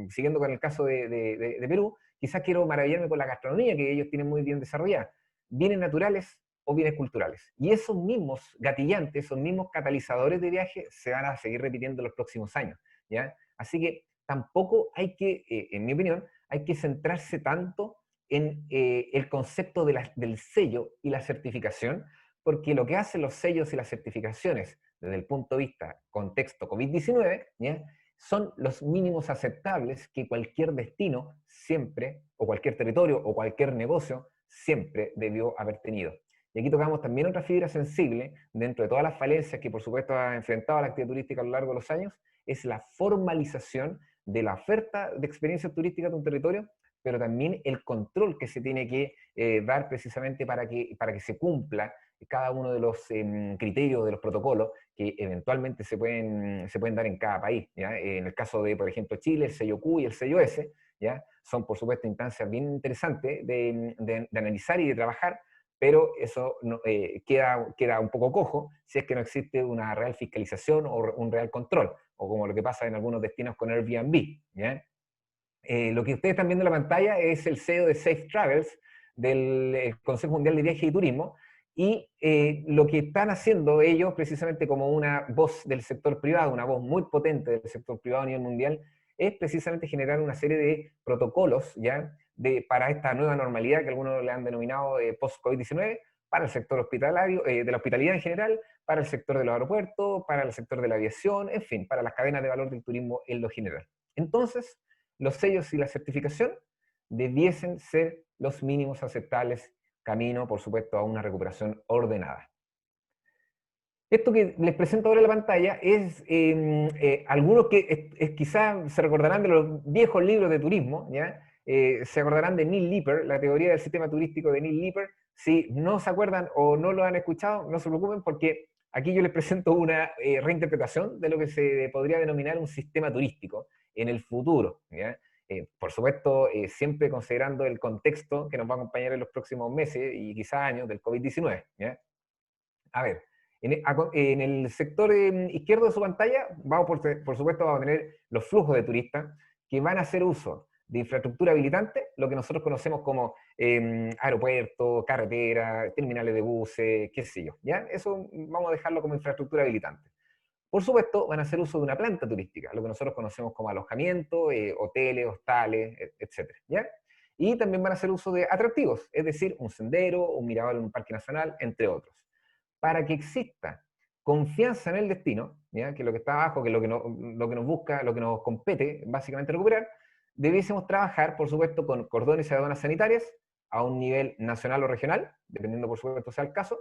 siguiendo con el caso de Perú, quizás quiero maravillarme con la gastronomía que ellos tienen muy bien desarrollada. Bienes naturales o bienes culturales. Y esos mismos gatillantes, esos mismos catalizadores de viaje se van a seguir repitiendo en los próximos años, ¿ya? Así que tampoco hay que, en mi opinión, hay que centrarse tanto en el concepto del sello y la certificación, porque lo que hacen los sellos y las certificaciones desde el punto de vista contexto COVID-19, ¿ya? Son los mínimos aceptables que cualquier destino siempre, o cualquier territorio, o cualquier negocio siempre debió haber tenido. Y aquí tocamos también otra fibra sensible, dentro de todas las falencias que por supuesto ha enfrentado la actividad turística a lo largo de los años, es la formalización de la oferta de experiencias turísticas de un territorio, pero también el control que se tiene que dar precisamente para que se cumpla cada uno de los criterios, de los protocolos que eventualmente se pueden dar en cada país, ¿ya? En el caso de, por ejemplo, Chile, el sello Q y el sello S, ¿ya? Son por supuesto instancias bien interesantes de analizar y de trabajar, pero eso queda un poco cojo si es que no existe una real fiscalización o un real control, o como lo que pasa en algunos destinos con Airbnb, ¿ya? Lo que ustedes están viendo en la pantalla es el sello de Safe Travels del Consejo Mundial de Viajes y Turismo, y lo que están haciendo ellos, precisamente como una voz del sector privado, una voz muy potente del sector privado a nivel mundial, es precisamente generar una serie de protocolos, ¿ya? Para esta nueva normalidad que algunos le han denominado post-COVID-19, para el sector hospitalario, de la hospitalidad en general, para el sector de los aeropuertos, para el sector de la aviación, en fin, para las cadenas de valor del turismo en lo general. Entonces, los sellos y la certificación debiesen ser los mínimos aceptables, camino, por supuesto, a una recuperación ordenada. Esto que les presento ahora en la pantalla es algunos que quizás se recordarán de los viejos libros de turismo, ¿ya? Se acordarán de Neil Lipper, la teoría del sistema turístico de Neil Lipper. Si no se acuerdan o no lo han escuchado, no se preocupen, porque aquí yo les presento una reinterpretación de lo que se podría denominar un sistema turístico en el futuro, ¿ya? Por supuesto, siempre considerando el contexto que nos va a acompañar en los próximos meses y quizás años del COVID-19, ¿ya? A ver, en el sector izquierdo de su pantalla, por supuesto, vamos a tener los flujos de turistas que van a hacer uso de infraestructura habilitante, lo que nosotros conocemos como aeropuertos, carreteras, terminales de buses, qué sé yo, ¿ya? Eso vamos a dejarlo como infraestructura habilitante. Por supuesto, van a hacer uso de una planta turística, lo que nosotros conocemos como alojamiento, hoteles, hostales, etc., ¿ya? Y también van a hacer uso de atractivos, es decir, un sendero, un mirador en un parque nacional, entre otros. Para que exista confianza en el destino, ¿ya? Que es lo que está abajo, que es lo que nos busca, lo que nos compete, básicamente recuperar, debiésemos trabajar, por supuesto, con cordones y aduanas sanitarias a un nivel nacional o regional, dependiendo, por supuesto, sea el caso,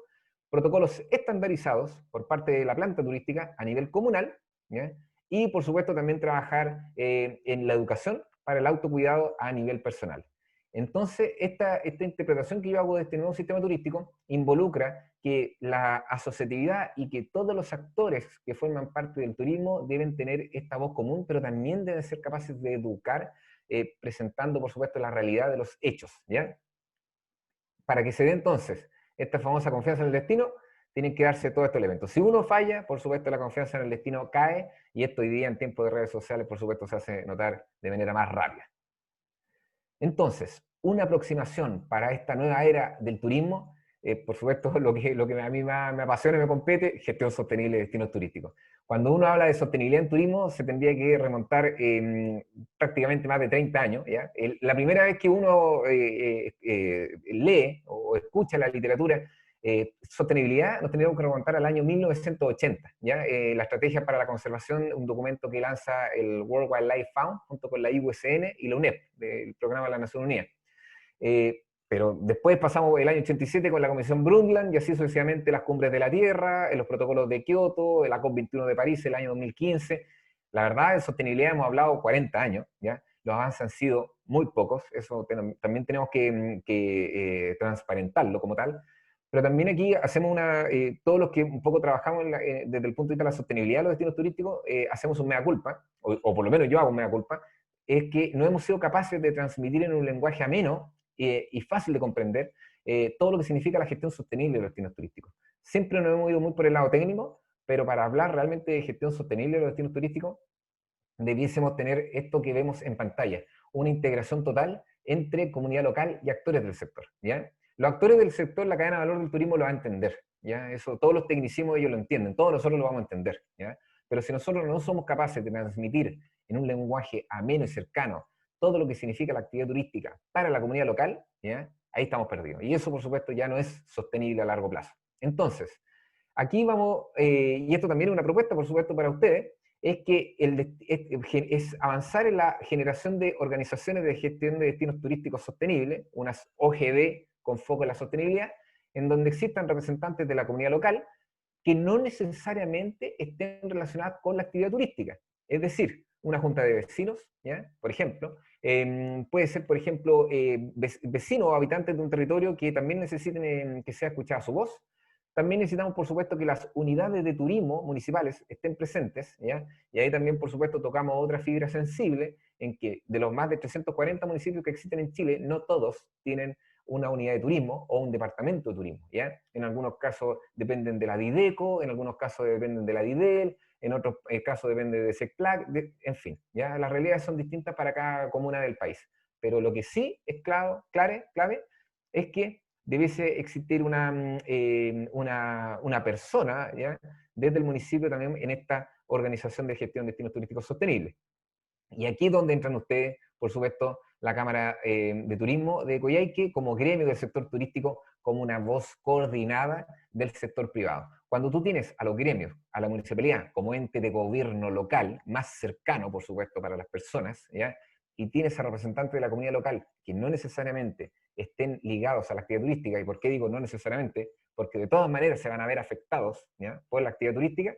protocolos estandarizados por parte de la planta turística a nivel comunal, ¿ya? Y, por supuesto, también trabajar en la educación para el autocuidado a nivel personal. Entonces, esta interpretación que yo hago de este nuevo sistema turístico involucra que la asociatividad y que todos los actores que forman parte del turismo deben tener esta voz común, pero también deben ser capaces de educar, presentando, por supuesto, la realidad de los hechos, ¿ya? Para que se dé entonces esta famosa confianza en el destino, tienen que darse todos estos elementos. Si uno falla, por supuesto, la confianza en el destino cae, y esto hoy día en tiempos de redes sociales, por supuesto, se hace notar de manera más rápida. Entonces, una aproximación para esta nueva era del turismo, por supuesto, lo que a mí me apasiona y me compete, gestión sostenible de destinos turísticos. Cuando uno habla de sostenibilidad en turismo, se tendría que remontar prácticamente más de 30 años. ¿Ya? La primera vez que uno lee o escucha la literatura sostenibilidad, nos tendríamos que remontar al año 1980. ¿Ya? La Estrategia para la Conservación, un documento que lanza el World Wildlife Fund junto con la IUCN y la UNEP, del Programa de la Naciones Unidas. Pero después pasamos el año 87 con la Comisión Brundtland y así sucesivamente las cumbres de la Tierra, los protocolos de Kioto, la COP21 de París el año 2015. La verdad, de sostenibilidad hemos hablado 40 años, ¿ya? Los avances han sido muy pocos, eso también tenemos que transparentarlo como tal, pero también aquí hacemos todos los que un poco trabajamos desde el punto de vista de la sostenibilidad de los destinos turísticos, hacemos un mea culpa, o por lo menos yo hago un mea culpa, es que no hemos sido capaces de transmitir en un lenguaje ameno y fácil de comprender todo lo que significa la gestión sostenible de los destinos turísticos. Siempre nos hemos ido muy por el lado técnico, pero para hablar realmente de gestión sostenible de los destinos turísticos, debiésemos tener esto que vemos en pantalla, una integración total entre comunidad local y actores del sector, ¿ya? Los actores del sector, la cadena de valor del turismo lo va a entender, ¿ya? Eso, todos los tecnicismos ellos lo entienden, todos nosotros lo vamos a entender, ¿ya? Pero si nosotros no somos capaces de transmitir en un lenguaje ameno y cercano todo lo que significa la actividad turística para la comunidad local, ¿ya? Ahí estamos perdidos. Y eso, por supuesto, ya no es sostenible a largo plazo. Entonces, aquí vamos, y esto también es una propuesta, por supuesto, para ustedes, es que es avanzar en la generación de organizaciones de gestión de destinos turísticos sostenibles, unas OGD con foco en la sostenibilidad, en donde existan representantes de la comunidad local que no necesariamente estén relacionadas con la actividad turística. Es decir, una junta de vecinos, ¿ya? Por ejemplo, puede ser, por ejemplo, vecinos o habitantes de un territorio que también necesiten que sea escuchada su voz. También necesitamos, por supuesto, que las unidades de turismo municipales estén presentes, ¿ya? Y ahí también, por supuesto, tocamos otra fibra sensible, en que de los más de 340 municipios que existen en Chile, no todos tienen una unidad de turismo o un departamento de turismo, ¿ya? En algunos casos dependen de la Dideco, en algunos casos dependen de la Didel, en otros casos depende de SECPLAC, en fin, ¿ya? Las realidades son distintas para cada comuna del país, pero lo que sí es clave es que debiese existir una persona, ¿ya? Desde el municipio también en esta organización de gestión de destinos turísticos sostenibles. Y aquí es donde entran ustedes, por supuesto, la Cámara de Turismo de Coyhaique como gremio del sector turístico, como una voz coordinada del sector privado. Cuando tú tienes a los gremios, a la municipalidad, como ente de gobierno local, más cercano, por supuesto, para las personas, ¿ya? Y tienes a representantes de la comunidad local que no necesariamente estén ligados a la actividad turística, ¿y por qué digo no necesariamente? Porque de todas maneras se van a ver afectados, ¿ya? Por la actividad turística.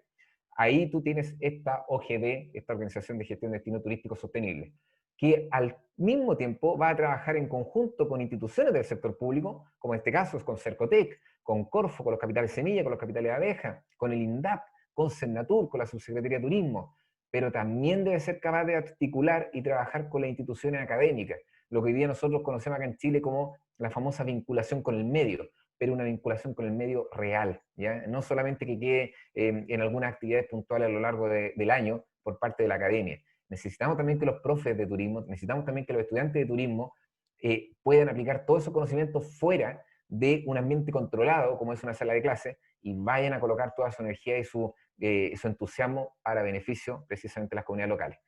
Ahí tú tienes esta OGD, esta Organización de Gestión de Destino Turístico Sostenible, que al mismo tiempo va a trabajar en conjunto con instituciones del sector público, como en este caso es con Cercotec, con Corfo, con los capitales Semilla, con los capitales Abeja, con el INDAP, con Senatur, con la Subsecretaría de Turismo, pero también debe ser capaz de articular y trabajar con las instituciones académicas, lo que hoy día nosotros conocemos acá en Chile como la famosa vinculación con el medio, pero una vinculación con el medio real, ¿ya? No solamente que quede en algunas actividades puntuales a lo largo del año por parte de la academia. Necesitamos también que los profes de turismo, necesitamos también que los estudiantes de turismo puedan aplicar todos esos conocimientos fuera de un ambiente controlado, como es una sala de clase, y vayan a colocar toda su energía y su entusiasmo para beneficio precisamente de las comunidades locales.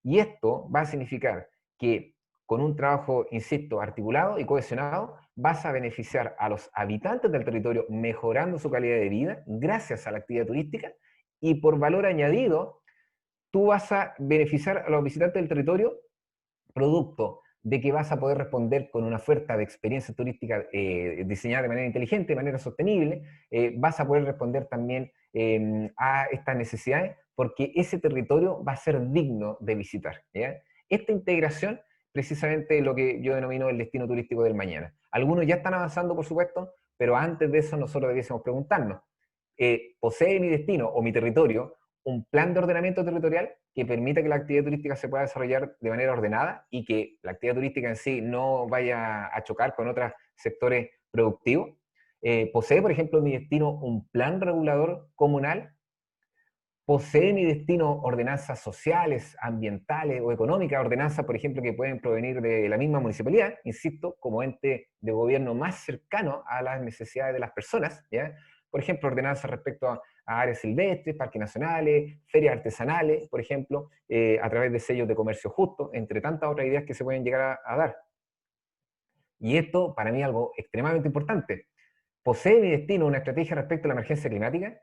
Y esto va a significar que con un trabajo, insisto, articulado y cohesionado, vas a beneficiar a los habitantes del territorio mejorando su calidad de vida gracias a la actividad turística, y por valor añadido, tú vas a beneficiar a los visitantes del territorio producto de que vas a poder responder con una oferta de experiencia turística diseñada de manera inteligente, de manera sostenible, vas a poder responder también a estas necesidades, porque ese territorio va a ser digno de visitar, ¿ya? Esta integración, precisamente, es lo que yo denomino el destino turístico del mañana. Algunos ya están avanzando, por supuesto, pero antes de eso nosotros debiésemos preguntarnos, ¿posee mi destino o mi territorio un plan de ordenamiento territorial que permita que la actividad turística se pueda desarrollar de manera ordenada y que la actividad turística en sí no vaya a chocar con otros sectores productivos? ¿Posee, por ejemplo, mi destino un plan regulador comunal? ¿Posee mi destino ordenanzas sociales, ambientales o económicas? Ordenanzas, por ejemplo, que pueden provenir de la misma municipalidad, insisto, como ente de gobierno más cercano a las necesidades de las personas, ¿ya? Por ejemplo, ordenanzas respecto a áreas silvestres, parques nacionales, ferias artesanales, por ejemplo, a través de sellos de comercio justo, entre tantas otras ideas que se pueden llegar a dar. Y esto, para mí, es algo extremadamente importante. ¿Posee mi destino una estrategia respecto a la emergencia climática?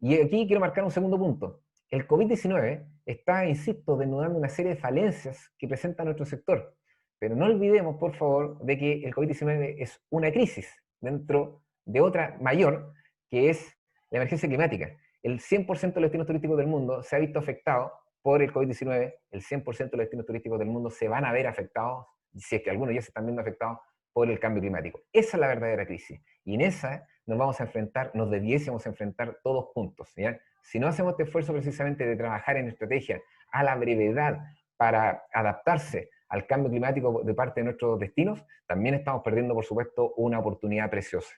Y aquí quiero marcar un segundo punto. El COVID-19 está, insisto, desnudando una serie de falencias que presenta nuestro sector. Pero no olvidemos, por favor, de que el COVID-19 es una crisis dentro de otra mayor, que es la emergencia climática. El 100% de los destinos turísticos del mundo se ha visto afectado por el COVID-19, el 100% de los destinos turísticos del mundo se van a ver afectados, si es que algunos ya se están viendo afectados por el cambio climático. Esa es la verdadera crisis. Y en esa nos vamos a enfrentar, nos debiésemos enfrentar todos juntos, ¿ya? Si no hacemos este esfuerzo precisamente de trabajar en estrategia a la brevedad para adaptarse al cambio climático de parte de nuestros destinos, también estamos perdiendo, por supuesto, una oportunidad preciosa.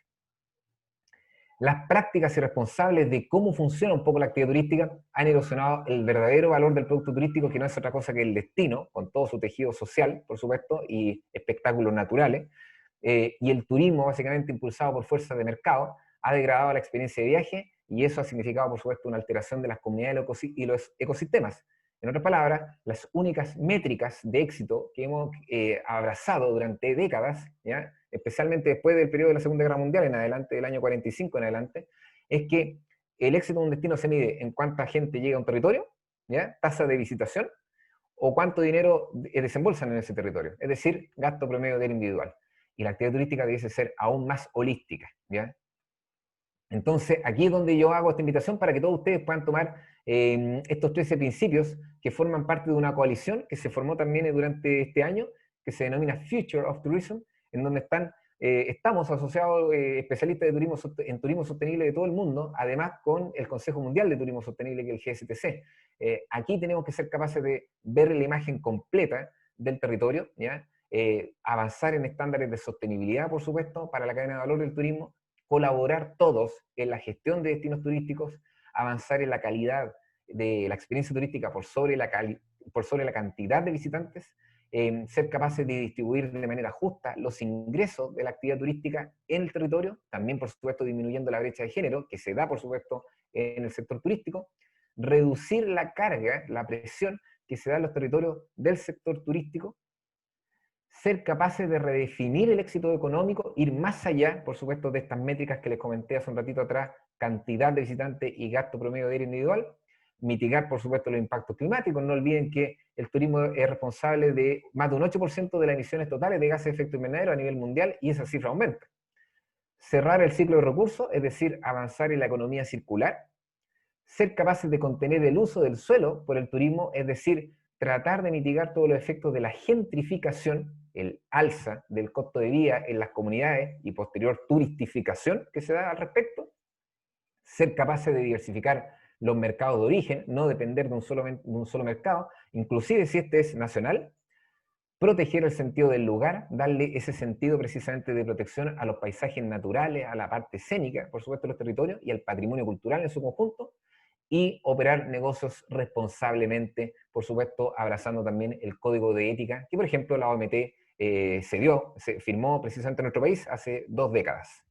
Las prácticas irresponsables de cómo funciona un poco la actividad turística han erosionado el verdadero valor del producto turístico, que no es otra cosa que el destino, con todo su tejido social, por supuesto, y espectáculos naturales. Y el turismo, básicamente impulsado por fuerzas de mercado, ha degradado la experiencia de viaje, y eso ha significado, por supuesto, una alteración de las comunidades y los ecosistemas. En otras palabras, las únicas métricas de éxito que hemos abrazado durante décadas, ¿ya? Especialmente después del periodo de la Segunda Guerra Mundial en adelante, del año 45 en adelante, es que el éxito de un destino se mide en cuánta gente llega a un territorio, ¿ya? Tasa de visitación, o cuánto dinero desembolsan en ese territorio, es decir, gasto promedio del individual. Y la actividad turística debiese ser aún más holística, ¿ya? Entonces, aquí es donde yo hago esta invitación para que todos ustedes puedan tomar estos 13 principios que forman parte de una coalición que se formó también durante este año, que se denomina Future of Tourism, en donde estamos asociados especialistas de turismo sostenible de todo el mundo, además con el Consejo Mundial de Turismo Sostenible, que es el GSTC. Aquí tenemos que ser capaces de ver la imagen completa del territorio, ¿ya? Avanzar en estándares de sostenibilidad, por supuesto, para la cadena de valor del turismo, colaborar todos en la gestión de destinos turísticos, avanzar en la calidad de la experiencia turística por sobre la cantidad de visitantes, ser capaces de distribuir de manera justa los ingresos de la actividad turística en el territorio, también por supuesto disminuyendo la brecha de género que se da por supuesto en el sector turístico, reducir la carga, la presión que se da en los territorios del sector turístico, ser capaces de redefinir el éxito económico, ir más allá, por supuesto, de estas métricas que les comenté hace un ratito atrás, cantidad de visitantes y gasto promedio de aire individual, mitigar, por supuesto, los impactos climáticos. No olviden que el turismo es responsable de más de un 8% de las emisiones totales de gases de efecto invernadero a nivel mundial, y esa cifra aumenta. Cerrar el ciclo de recursos, es decir, avanzar en la economía circular. Ser capaces de contener el uso del suelo por el turismo, es decir, tratar de mitigar todos los efectos de la gentrificación, el alza del costo de vida en las comunidades y posterior turistificación que se da al respecto. Ser capaces de diversificar los mercados de origen, no depender de un solo mercado, inclusive si este es nacional. Proteger el sentido del lugar, darle ese sentido precisamente de protección a los paisajes naturales, a la parte escénica, por supuesto, de los territorios, y al patrimonio cultural en su conjunto, y operar negocios responsablemente, por supuesto, abrazando también el código de ética, que por ejemplo la OMT se firmó precisamente en nuestro país hace 2 décadas.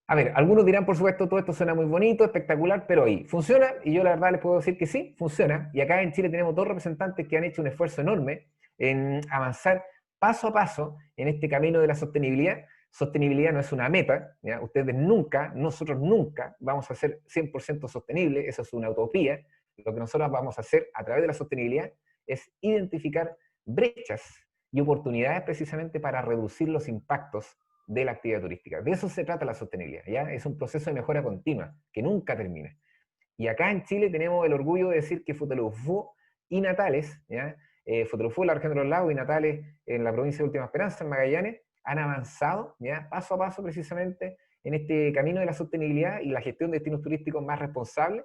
A ver, algunos dirán, por supuesto, todo esto suena muy bonito, espectacular, pero ahí, ¿funciona? Y yo la verdad les puedo decir que sí, funciona. Y acá en Chile tenemos 2 representantes que han hecho un esfuerzo enorme en avanzar paso a paso en este camino de la sostenibilidad. Sostenibilidad no es una meta, ¿ya? Ustedes nunca, nosotros nunca vamos a ser 100% sostenibles, eso es una utopía. Lo que nosotros vamos a hacer a través de la sostenibilidad es identificar brechas y oportunidades precisamente para reducir los impactos de la actividad turística. De eso se trata la sostenibilidad, ¿ya? Es un proceso de mejora continua, que nunca termina. Y acá en Chile tenemos el orgullo de decir que Futalufú y Natales, ¿ya? Futalufú en la región de los lagos y Natales en la provincia de Última Esperanza, en Magallanes, han avanzado, ¿ya? Paso a paso precisamente en este camino de la sostenibilidad y la gestión de destinos turísticos más responsables,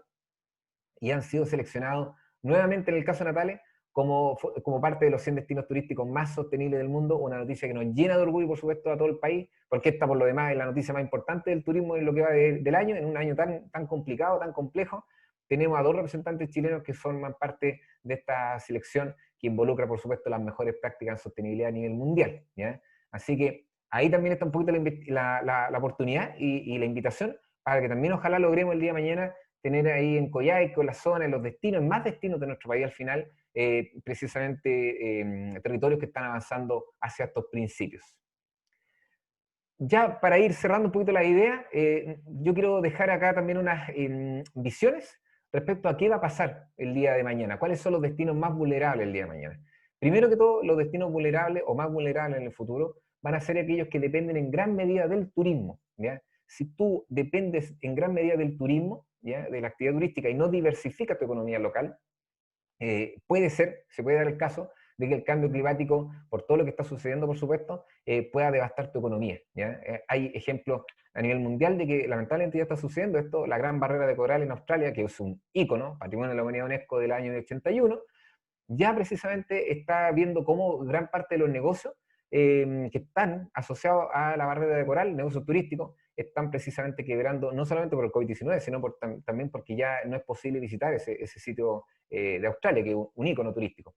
y han sido seleccionados nuevamente en el caso de Natales como parte de los 100 destinos turísticos más sostenibles del mundo, una noticia que nos llena de orgullo, por supuesto, a todo el país, porque esta, por lo demás, es la noticia más importante del turismo en lo que va del año, en un año tan complicado, tan complejo. Tenemos a 2 representantes chilenos que forman parte de esta selección que involucra, por supuesto, las mejores prácticas en sostenibilidad a nivel mundial, ¿ya? Así que ahí también está un poquito la oportunidad y la invitación para que también ojalá logremos el día de mañana tener ahí en Coyhaique, en la zona, en los destinos, en más destinos de nuestro país al final, precisamente territorios que están avanzando hacia estos principios. Ya para ir cerrando un poquito la idea, yo quiero dejar acá también unas visiones respecto a qué va a pasar el día de mañana, cuáles son los destinos más vulnerables el día de mañana. Primero que todo, los destinos vulnerables o más vulnerables en el futuro van a ser aquellos que dependen en gran medida del turismo, ¿ya? Si tú dependes en gran medida del turismo, ¿ya? De la actividad turística, y no diversificas tu economía local, se puede dar el caso de que el cambio climático, por todo lo que está sucediendo, por supuesto, pueda devastar tu economía, ¿ya? Hay ejemplos a nivel mundial de que lamentablemente ya está sucediendo esto. La Gran Barrera de Coral en Australia, que es un ícono, Patrimonio de la Humanidad UNESCO del año 81, ya precisamente está viendo cómo gran parte de los negocios que están asociados a la barrera de coral, negocios turísticos, están precisamente quebrando, no solamente por el COVID-19, sino también porque ya no es posible visitar ese sitio de Australia, que es un ícono turístico.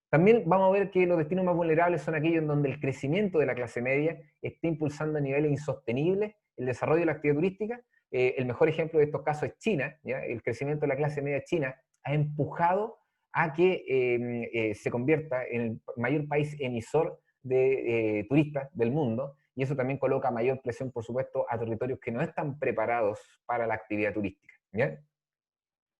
También vamos a ver que los destinos más vulnerables son aquellos en donde el crecimiento de la clase media está impulsando a niveles insostenibles el desarrollo de la actividad turística. El mejor ejemplo de estos casos es China, ¿ya? El crecimiento de la clase media china ha empujado a que se convierta en el mayor país emisor de turistas del mundo, y eso también coloca mayor presión, por supuesto, a territorios que no están preparados para la actividad turística, ¿ya?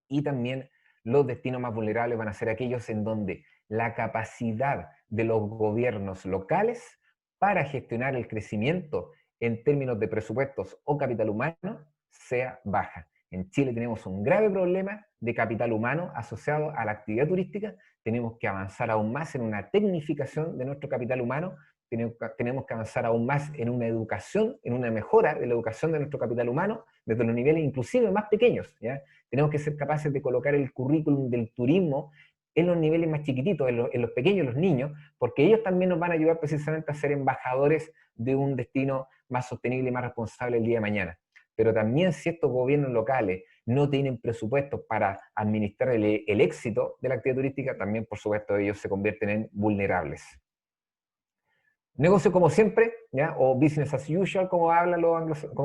Y también los destinos más vulnerables van a ser aquellos en donde la capacidad de los gobiernos locales para gestionar el crecimiento en términos de presupuestos o capital humano sea baja. En Chile tenemos un grave problema de capital humano asociado a la actividad turística. Tenemos que avanzar aún más en una tecnificación de nuestro capital humano. Tenemos que avanzar aún más en una educación, en una mejora de la educación de nuestro capital humano, desde los niveles inclusive más pequeños, ¿ya? Tenemos que ser capaces de colocar el currículum del turismo en los niveles más chiquititos, en los pequeños, los niños, porque ellos también nos van a ayudar precisamente a ser embajadores de un destino más sostenible y más responsable el día de mañana. Pero también si estos gobiernos locales no tienen presupuestos para administrar el éxito de la actividad turística, también por supuesto ellos se convierten en vulnerables. Negocio como siempre, ¿ya? O business as usual, como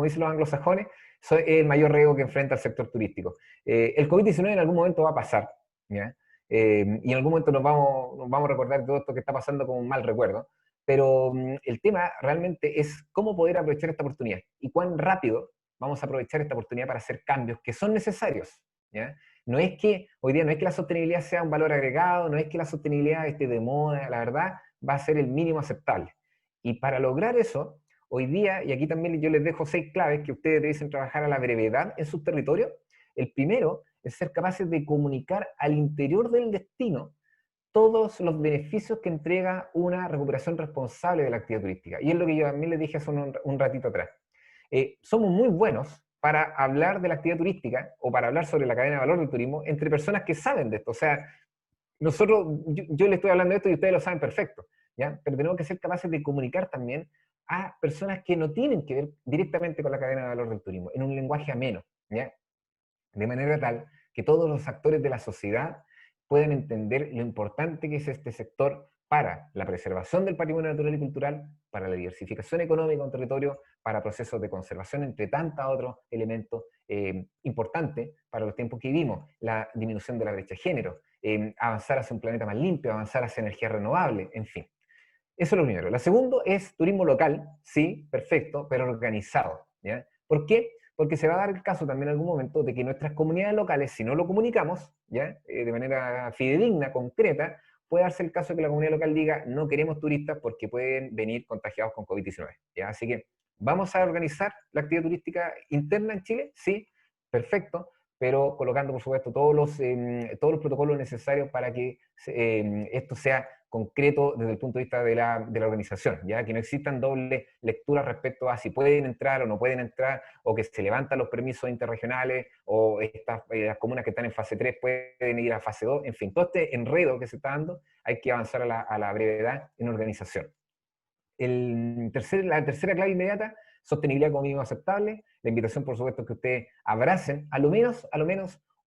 dicen los anglosajones, es el mayor riesgo que enfrenta el sector turístico. El COVID-19 en algún momento va a pasar, ¿ya? Y en algún momento nos vamos a recordar todo esto que está pasando como un mal recuerdo, pero el tema realmente es cómo poder aprovechar esta oportunidad y cuán rápido vamos a aprovechar esta oportunidad para hacer cambios que son necesarios, ¿ya? No es que hoy día no es que la sostenibilidad sea un valor agregado, no es que la sostenibilidad esté de moda, la verdad va a ser el mínimo aceptable. Y para lograr eso, hoy día, y aquí también yo les dejo 6 claves que ustedes deben trabajar a la brevedad en sus territorios. El primero es ser capaces de comunicar al interior del destino todos los beneficios que entrega una recuperación responsable de la actividad turística. Y es lo que yo también les dije hace un ratito atrás. Somos muy buenos para hablar de la actividad turística o para hablar sobre la cadena de valor del turismo entre personas que saben de esto. O sea, yo les estoy hablando de esto y ustedes lo saben perfecto, ¿ya? Pero tenemos que ser capaces de comunicar también a personas que no tienen que ver directamente con la cadena de valor del turismo, en un lenguaje ameno, ¿ya? De manera tal que todos los actores de la sociedad puedan entender lo importante que es este sector para la preservación del patrimonio natural y cultural, para la diversificación económica de un territorio, para procesos de conservación, entre tantos otros elementos importantes para los tiempos que vivimos, la disminución de la brecha de género, avanzar hacia un planeta más limpio, avanzar hacia energías renovables, en fin. Eso es lo primero. Lo segundo es turismo local, sí, perfecto, pero organizado, ¿ya? ¿Por qué? Porque se va a dar el caso también en algún momento de que nuestras comunidades locales, si no lo comunicamos, ¿ya? De manera fidedigna, concreta, puede darse el caso de que la comunidad local diga, no queremos turistas porque pueden venir contagiados con COVID-19, ¿ya? Así que vamos a organizar la actividad turística interna en Chile, sí, perfecto, pero colocando, por supuesto, todos los protocolos necesarios para que esto sea concreto desde el punto de vista de la organización, ¿ya? Que no existan dobles lecturas respecto a si pueden entrar o no pueden entrar, o que se levantan los permisos interregionales, o las comunas que están en fase 3 pueden ir a fase 2, en fin, todo este enredo que se está dando, hay que avanzar a la brevedad en organización. La tercera clave inmediata, sostenibilidad como mínimo aceptable. La invitación, por supuesto, es que ustedes abracen a lo menos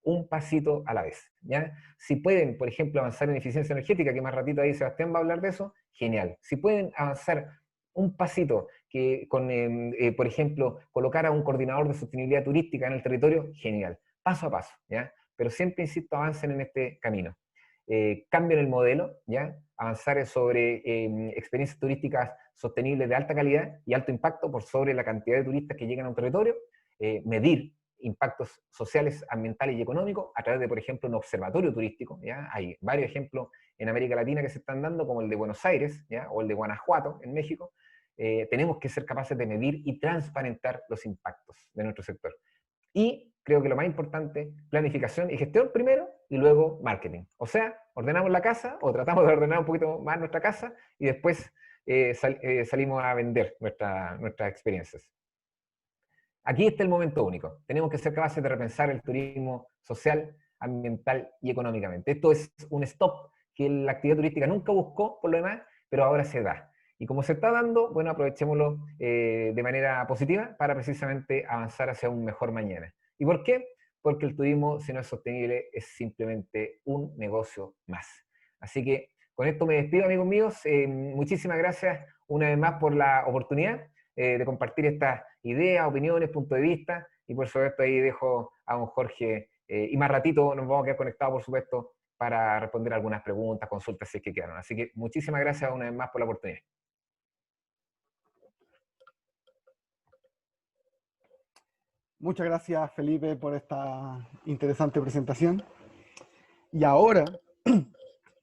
un pasito a la vez, ¿ya? Si pueden, por ejemplo, avanzar en eficiencia energética, que más ratito ahí Sebastián va a hablar de eso, genial. Si pueden avanzar un pasito que por ejemplo, colocar a un coordinador de sostenibilidad turística en el territorio, genial. Paso a paso, ¿ya? Pero siempre, insisto, avancen en este camino. Cambien el modelo, ¿ya? Avanzar sobre experiencias turísticas sostenibles de alta calidad y alto impacto por sobre la cantidad de turistas que llegan a un territorio, medir impactos sociales, ambientales y económicos a través de, por ejemplo, un observatorio turístico, ¿ya? Hay varios ejemplos en América Latina que se están dando, como el de Buenos Aires, ¿ya? O el de Guanajuato, en México. Tenemos que ser capaces de medir y transparentar los impactos de nuestro sector. Y creo que lo más importante, planificación y gestión primero, y luego marketing. O sea, ordenamos la casa, o tratamos de ordenar un poquito más nuestra casa, y después salimos a vender nuestras experiencias. Aquí está el momento único. Tenemos que ser capaces de repensar el turismo social, ambiental y económicamente. Esto es un stop que la actividad turística nunca buscó, por lo demás, pero ahora se da. Y como se está dando, bueno, aprovechémoslo de manera positiva para precisamente avanzar hacia un mejor mañana. ¿Y por qué? Porque el turismo, si no es sostenible, es simplemente un negocio más. Así que con esto me despido, amigos míos. Muchísimas gracias una vez más por la oportunidad de compartir estas ideas, opiniones, puntos de vista, y por supuesto ahí dejo a don Jorge, y más ratito nos vamos a quedar conectados, por supuesto, para responder algunas preguntas, consultas si es que quedaron. Así que muchísimas gracias una vez más por la oportunidad. Muchas gracias, Felipe, por esta interesante presentación. Y ahora,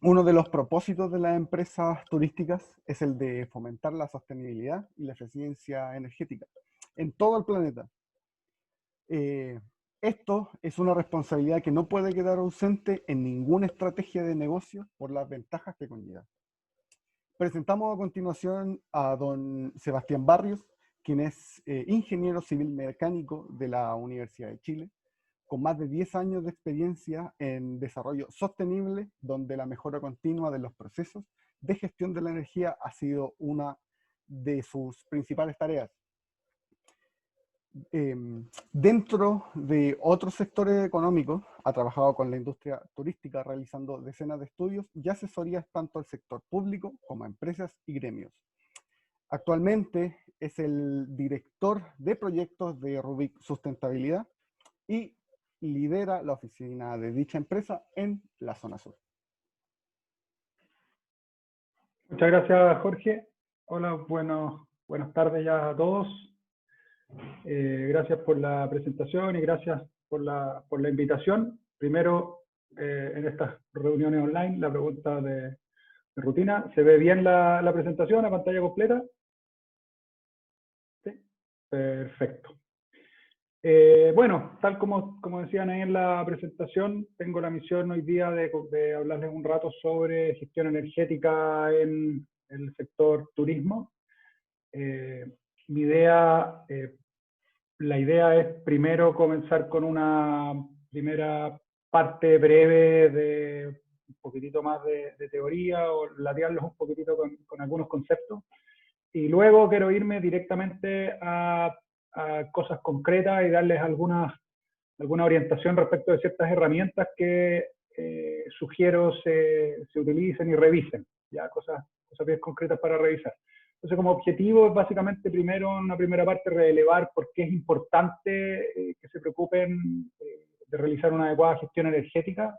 uno de los propósitos de las empresas turísticas es el de fomentar la sostenibilidad y la eficiencia energética en todo el planeta. Esto es una responsabilidad que no puede quedar ausente en ninguna estrategia de negocio por las ventajas que conlleva. Presentamos a continuación a don Sebastián Barrios, quien es ingeniero civil mecánico de la Universidad de Chile, con más de 10 años de experiencia en desarrollo sostenible, donde la mejora continua de los procesos de gestión de la energía ha sido una de sus principales tareas. Dentro de otros sectores económicos, ha trabajado con la industria turística realizando decenas de estudios y asesorías tanto al sector público como a empresas y gremios. Actualmente es el director de proyectos de Rubik Sustentabilidad y lidera la oficina de dicha empresa en la zona sur. Muchas gracias, Jorge. Hola, buenas tardes ya a todos. Gracias por la presentación y gracias por la invitación. Primero, en estas reuniones online, la pregunta de rutina. ¿Se ve bien la presentación a pantalla completa? ¿Sí? Perfecto. Bueno, tal como decían ahí en la presentación, tengo la misión hoy día de hablarles un rato sobre gestión energética en el sector turismo. La idea es primero comenzar con una primera parte breve de un poquitito más de teoría, o latearlos un poquitito con algunos conceptos, y luego quiero irme directamente a cosas concretas y darles alguna orientación respecto de ciertas herramientas que sugiero se utilicen y revisen. ya cosas bien concretas para revisar. Entonces, como objetivo es básicamente primero, en una primera parte, relevar por qué es importante que se preocupen de realizar una adecuada gestión energética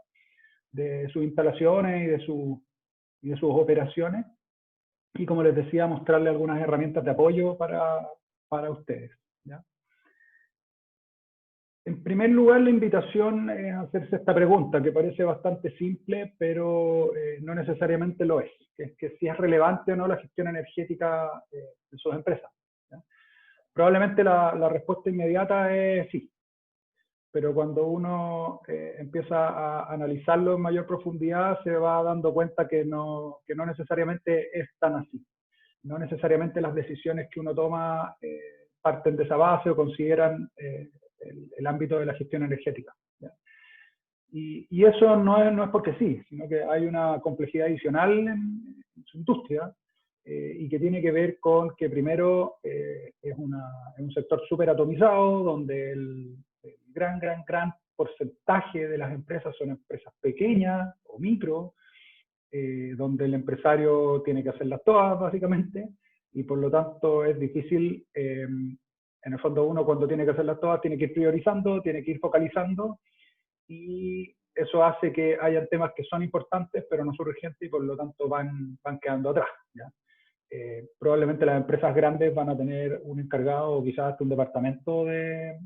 de sus instalaciones y de sus operaciones. Y como les decía, mostrarles algunas herramientas de apoyo para ustedes, ¿ya? En primer lugar, la invitación es hacerse esta pregunta, que parece bastante simple, pero no necesariamente lo es, que es que si es relevante o no la gestión energética de sus empresas, ¿ya? Probablemente la respuesta inmediata es sí, pero cuando uno empieza a analizarlo en mayor profundidad, se va dando cuenta que no necesariamente es tan así. No necesariamente las decisiones que uno toma parten de esa base o consideran el ámbito de la gestión energética, ¿ya? Y eso no es porque sí, sino que hay una complejidad adicional en su industria y que tiene que ver con que primero es un sector súper atomizado, donde el gran porcentaje de las empresas son empresas pequeñas o micro, donde el empresario tiene que hacerlas todas, básicamente, y por lo tanto es difícil, en el fondo uno cuando tiene que hacerlas todas tiene que ir priorizando, tiene que ir focalizando, y eso hace que hayan temas que son importantes, pero no son urgentes, y por lo tanto van quedando atrás, ¿ya? Probablemente las empresas grandes van a tener un encargado o quizás hasta un departamento de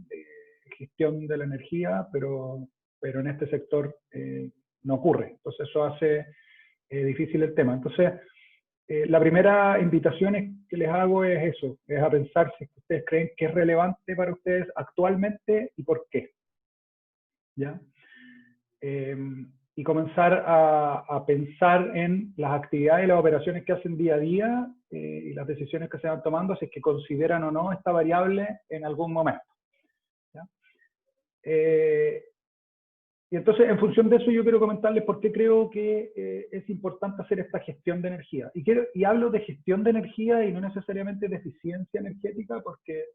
gestión de la energía, pero en este sector no ocurre. Entonces eso hace difícil el tema. Entonces, la primera invitación que les hago es eso, es a pensar si ustedes creen que es relevante para ustedes actualmente y por qué, ¿ya? Y comenzar a pensar en las actividades y las operaciones que hacen día a día y las decisiones que se van tomando, si es que consideran o no esta variable en algún momento, ¿ya? Y entonces, en función de eso, yo quiero comentarles por qué creo que es importante hacer esta gestión de energía. Y hablo de gestión de energía y no necesariamente de eficiencia energética, porque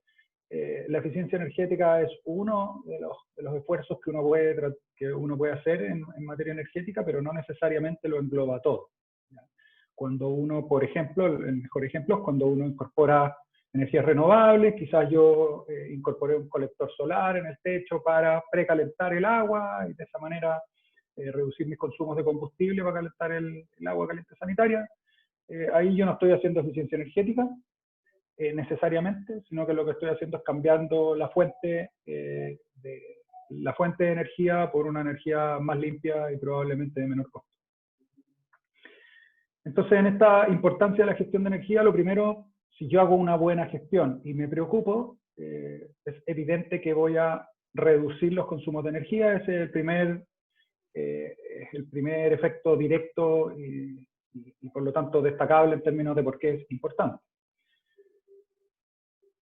la eficiencia energética es uno de los esfuerzos que uno puede hacer en materia energética, pero no necesariamente lo engloba todo, ¿ya? Cuando uno, por ejemplo, el mejor ejemplo es cuando uno incorpora energías renovables. Quizás yo incorporé un colector solar en el techo para precalentar el agua y de esa manera reducir mis consumos de combustible para calentar el agua caliente sanitaria. Ahí yo no estoy haciendo eficiencia energética necesariamente, sino que lo que estoy haciendo es cambiando la fuente de energía por una energía más limpia y probablemente de menor costo. Entonces, en esta importancia de la gestión de energía, lo primero, si yo hago una buena gestión y me preocupo, es evidente que voy a reducir los consumos de energía. Ese es el primer efecto directo y por lo tanto destacable en términos de por qué es importante.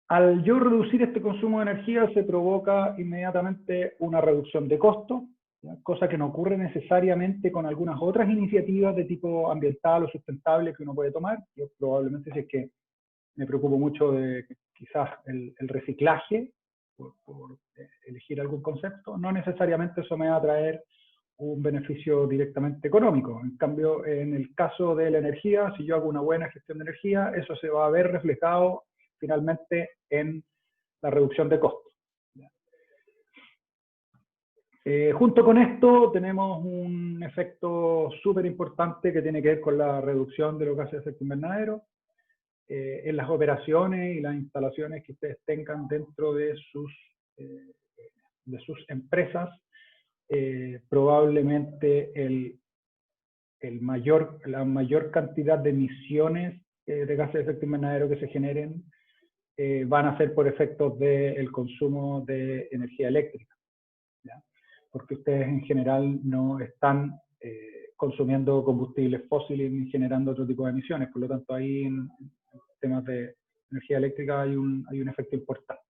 Al yo reducir este consumo de energía se provoca inmediatamente una reducción de costos, ¿ya? Cosa que no ocurre necesariamente con algunas otras iniciativas de tipo ambiental o sustentable que uno puede tomar. Yo probablemente, si es que me preocupo mucho de quizás el reciclaje, por elegir algún concepto, no necesariamente eso me va a traer un beneficio directamente económico. En cambio, en el caso de la energía, si yo hago una buena gestión de energía, eso se va a ver reflejado finalmente en la reducción de costos. Junto con esto tenemos un efecto súper importante que tiene que ver con la reducción de los gases de efecto invernadero en las operaciones y las instalaciones que ustedes tengan dentro de sus empresas. Probablemente la mayor cantidad de emisiones de gases de efecto invernadero que se generen van a ser por efectos del consumo de energía eléctrica, ¿ya? Porque ustedes en general no están consumiendo combustibles fósiles ni generando otro tipo de emisiones. Por lo tanto, ahí en temas de energía eléctrica hay un efecto importante.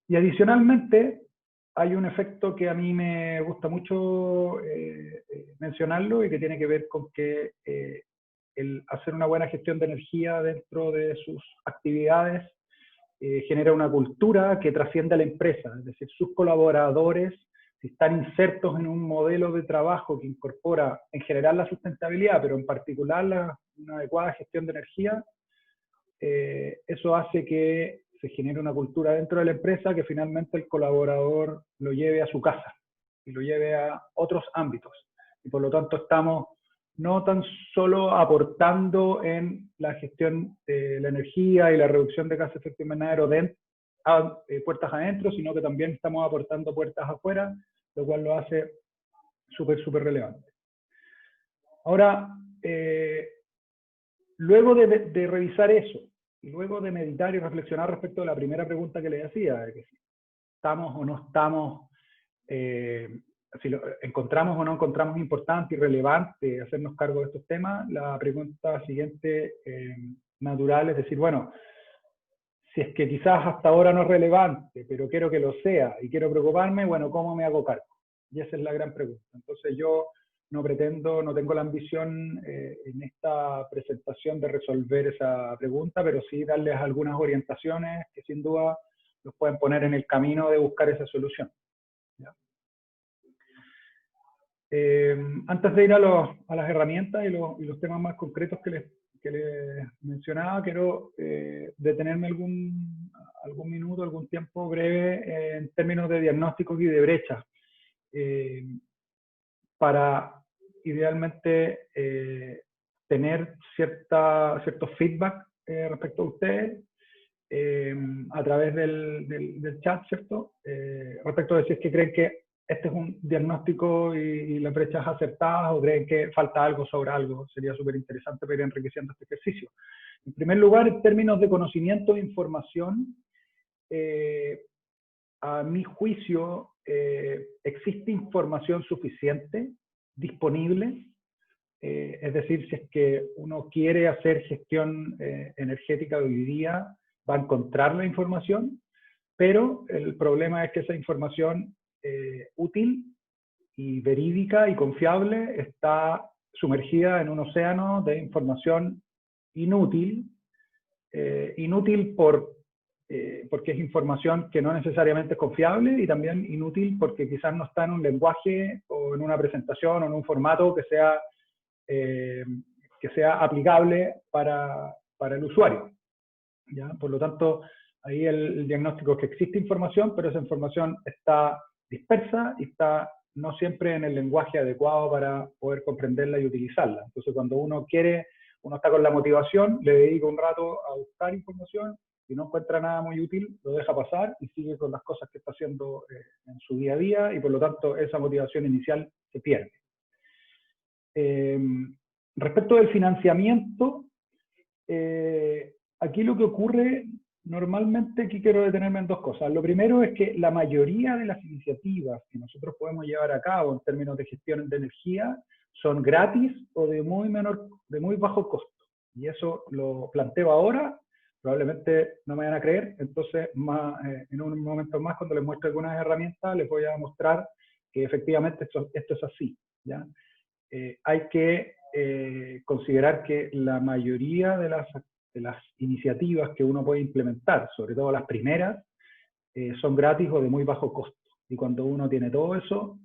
Y adicionalmente, hay un efecto que a mí me gusta mucho mencionarlo y que tiene que ver con que el hacer una buena gestión de energía dentro de sus actividades genera una cultura que trasciende a la empresa, es decir, sus colaboradores si están insertos en un modelo de trabajo que incorpora en general la sustentabilidad, pero en particular una adecuada gestión de energía, eso hace que se genere una cultura dentro de la empresa que finalmente el colaborador lo lleve a su casa y lo lleve a otros ámbitos. Y por lo tanto estamos no tan solo aportando en la gestión de la energía y la reducción de gases de efecto invernadero puertas adentro, sino que también estamos aportando puertas afuera, lo cual lo hace súper relevante. Ahora, luego de revisar eso, y luego de meditar y reflexionar respecto a la primera pregunta que le hacía, de que si estamos o no estamos, si lo encontramos o no encontramos importante y relevante hacernos cargo de estos temas, la pregunta siguiente natural es decir, bueno, si es que quizás hasta ahora no es relevante, pero quiero que lo sea y quiero preocuparme, bueno, ¿cómo me hago cargo? Y esa es la gran pregunta. Entonces yo no tengo la ambición en esta presentación de resolver esa pregunta, pero sí darles algunas orientaciones que sin duda los pueden poner en el camino de buscar esa solución. ¿Ya? Antes de ir a las herramientas y los temas más concretos que les mencionaba, quiero detenerme algún minuto, algún tiempo breve en términos de diagnósticos y de brechas, para idealmente tener cierto feedback respecto a ustedes a través del chat, ¿cierto? Respecto a si es que creen que este es un diagnóstico y las brechas acertadas, o creen que falta algo sobre algo. Sería súper interesante para ir enriqueciendo este ejercicio. En primer lugar, en términos de conocimiento e información, a mi juicio, existe información suficiente disponible, es decir, si es que uno quiere hacer gestión energética de hoy día, va a encontrar la información, pero el problema es que esa información útil y verídica y confiable está sumergida en un océano de información inútil, inútil porque es información que no necesariamente es confiable, y también inútil porque quizás no está en un lenguaje o en una presentación o en un formato que sea aplicable para el usuario. ¿Ya? Por lo tanto, ahí el diagnóstico es que existe información, pero esa información está dispersa y está no siempre en el lenguaje adecuado para poder comprenderla y utilizarla. Entonces, cuando uno está con la motivación, le dedica un rato a buscar información, si no encuentra nada muy útil, lo deja pasar y sigue con las cosas que está haciendo en su día a día, y por lo tanto esa motivación inicial se pierde. Respecto del financiamiento, aquí lo que ocurre normalmente, aquí quiero detenerme en dos cosas. Lo primero es que la mayoría de las iniciativas que nosotros podemos llevar a cabo en términos de gestión de energía son gratis o de muy bajo costo. Y eso lo planteo ahora, probablemente no me van a creer, entonces en un momento más, cuando les muestre algunas herramientas, les voy a mostrar que efectivamente esto es así, ¿ya? Hay que considerar que la mayoría de las iniciativas que uno puede implementar, sobre todo las primeras, son gratis o de muy bajo costo. Y cuando uno tiene todo eso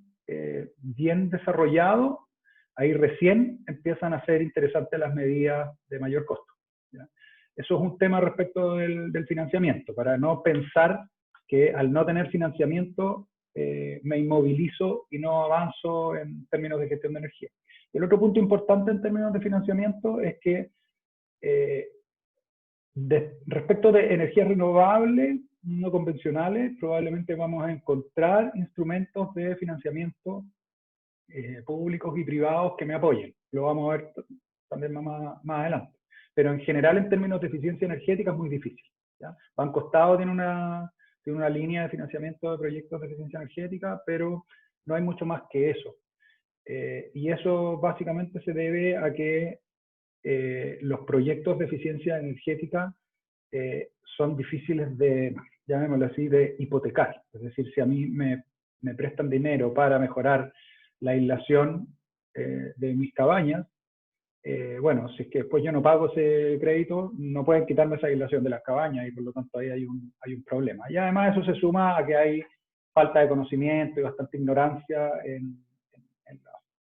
bien desarrollado, ahí recién empiezan a ser interesantes las medidas de mayor costo, ¿ya? Eso es un tema respecto del financiamiento, para no pensar que al no tener financiamiento me inmovilizo y no avanzo en términos de gestión de energía. El otro punto importante en términos de financiamiento es que respecto de energías renovables no convencionales, probablemente vamos a encontrar instrumentos de financiamiento públicos y privados que me apoyen. Lo vamos a ver también más adelante. Pero en general, en términos de eficiencia energética, es muy difícil, ¿ya? Banco Estado tiene una línea de financiamiento de proyectos de eficiencia energética, pero no hay mucho más que eso. Y eso básicamente se debe a que los proyectos de eficiencia energética son difíciles de, llamémoslo así, de hipotecar. Es decir, si a mí me prestan dinero para mejorar la aislación de mis cabañas, bueno, si es que después yo no pago ese crédito, no pueden quitarme esa aislación de las cabañas, y por lo tanto ahí hay un problema. Y además eso se suma a que hay falta de conocimiento y bastante ignorancia en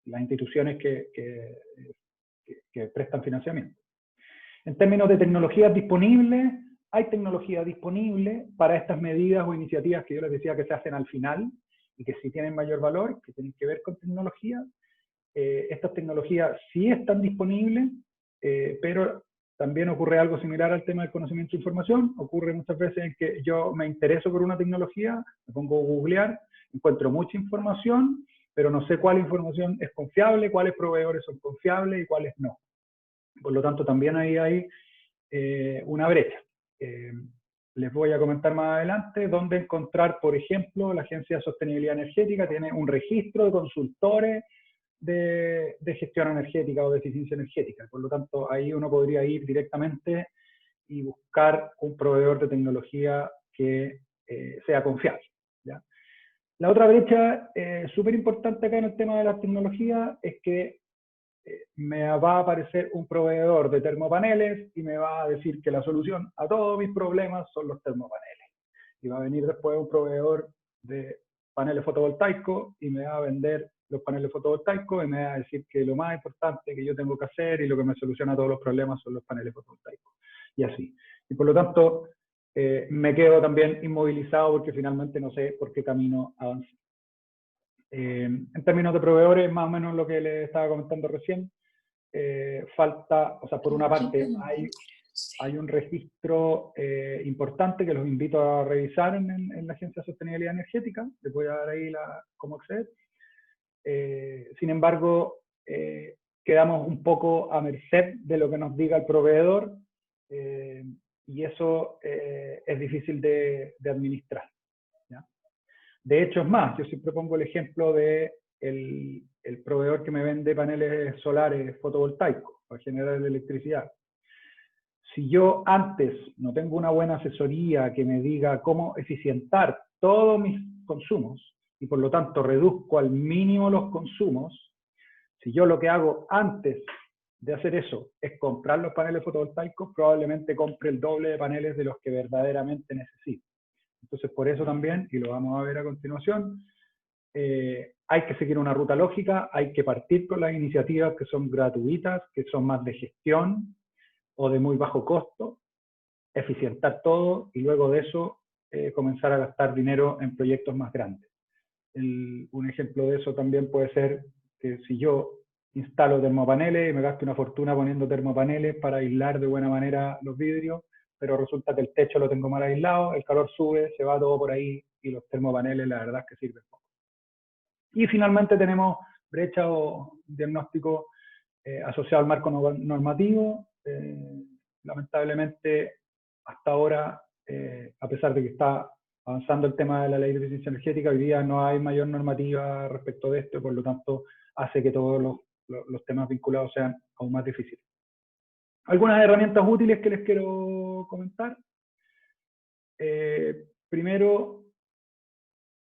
las instituciones que prestan financiamiento. En términos de tecnologías disponibles, hay tecnología disponible para estas medidas o iniciativas que yo les decía que se hacen al final y que sí tienen mayor valor, que tienen que ver con tecnología. Estas tecnologías sí están disponibles, pero también ocurre algo similar al tema del conocimiento e información. Ocurre muchas veces en que yo me intereso por una tecnología, me pongo a googlear, encuentro mucha información, pero no sé cuál información es confiable, cuáles proveedores son confiables y cuáles no. Por lo tanto, también ahí hay una brecha. Les voy a comentar más adelante dónde encontrar, por ejemplo, la Agencia de Sostenibilidad Energética tiene un registro de consultores de gestión energética o de eficiencia energética. Por lo tanto, ahí uno podría ir directamente y buscar un proveedor de tecnología que sea confiable, ¿ya? La otra brecha súper importante acá en el tema de las tecnologías es que me va a aparecer un proveedor de termopaneles y me va a decir que la solución a todos mis problemas son los termopaneles. Y va a venir después un proveedor de paneles fotovoltaicos y me va a vender los paneles fotovoltaicos y me va a decir que lo más importante que yo tengo que hacer y lo que me soluciona todos los problemas son los paneles fotovoltaicos. Y así. Y por lo tanto, me quedo también inmovilizado porque finalmente no sé por qué camino avanzar. En términos de proveedores, más o menos lo que les estaba comentando recién, falta, o sea, por una parte hay un registro importante que los invito a revisar en la Agencia de Sostenibilidad Energética, les voy a dar ahí cómo acceder. Sin embargo, quedamos un poco a merced de lo que nos diga el proveedor, y eso es difícil de administrar, ¿ya? De hecho, es más, yo siempre pongo el ejemplo de el proveedor que me vende paneles solares fotovoltaicos para generar electricidad. Si yo antes no tengo una buena asesoría que me diga cómo eficientar todos mis consumos, y por lo tanto reduzco al mínimo los consumos, si yo lo que hago antes de hacer eso es comprar los paneles fotovoltaicos, probablemente compre el doble de paneles de los que verdaderamente necesito. Entonces, por eso también, y lo vamos a ver a continuación, hay que seguir una ruta lógica, hay que partir con las iniciativas que son gratuitas, que son más de gestión o de muy bajo costo, eficientar todo y luego de eso comenzar a gastar dinero en proyectos más grandes. Un ejemplo de eso también puede ser que si yo instalo termopaneles y me gasto una fortuna poniendo termopaneles para aislar de buena manera los vidrios, pero resulta que el techo lo tengo mal aislado, el calor sube, se va todo por ahí y los termopaneles la verdad es que sirven poco. Y finalmente tenemos brecha o diagnóstico asociado al marco normativo. Lamentablemente, hasta ahora, a pesar de que está avanzando el tema de la ley de eficiencia energética, hoy día no hay mayor normativa respecto de esto, y por lo tanto hace que todos los temas vinculados sean aún más difíciles. Algunas herramientas útiles que les quiero comentar. Primero,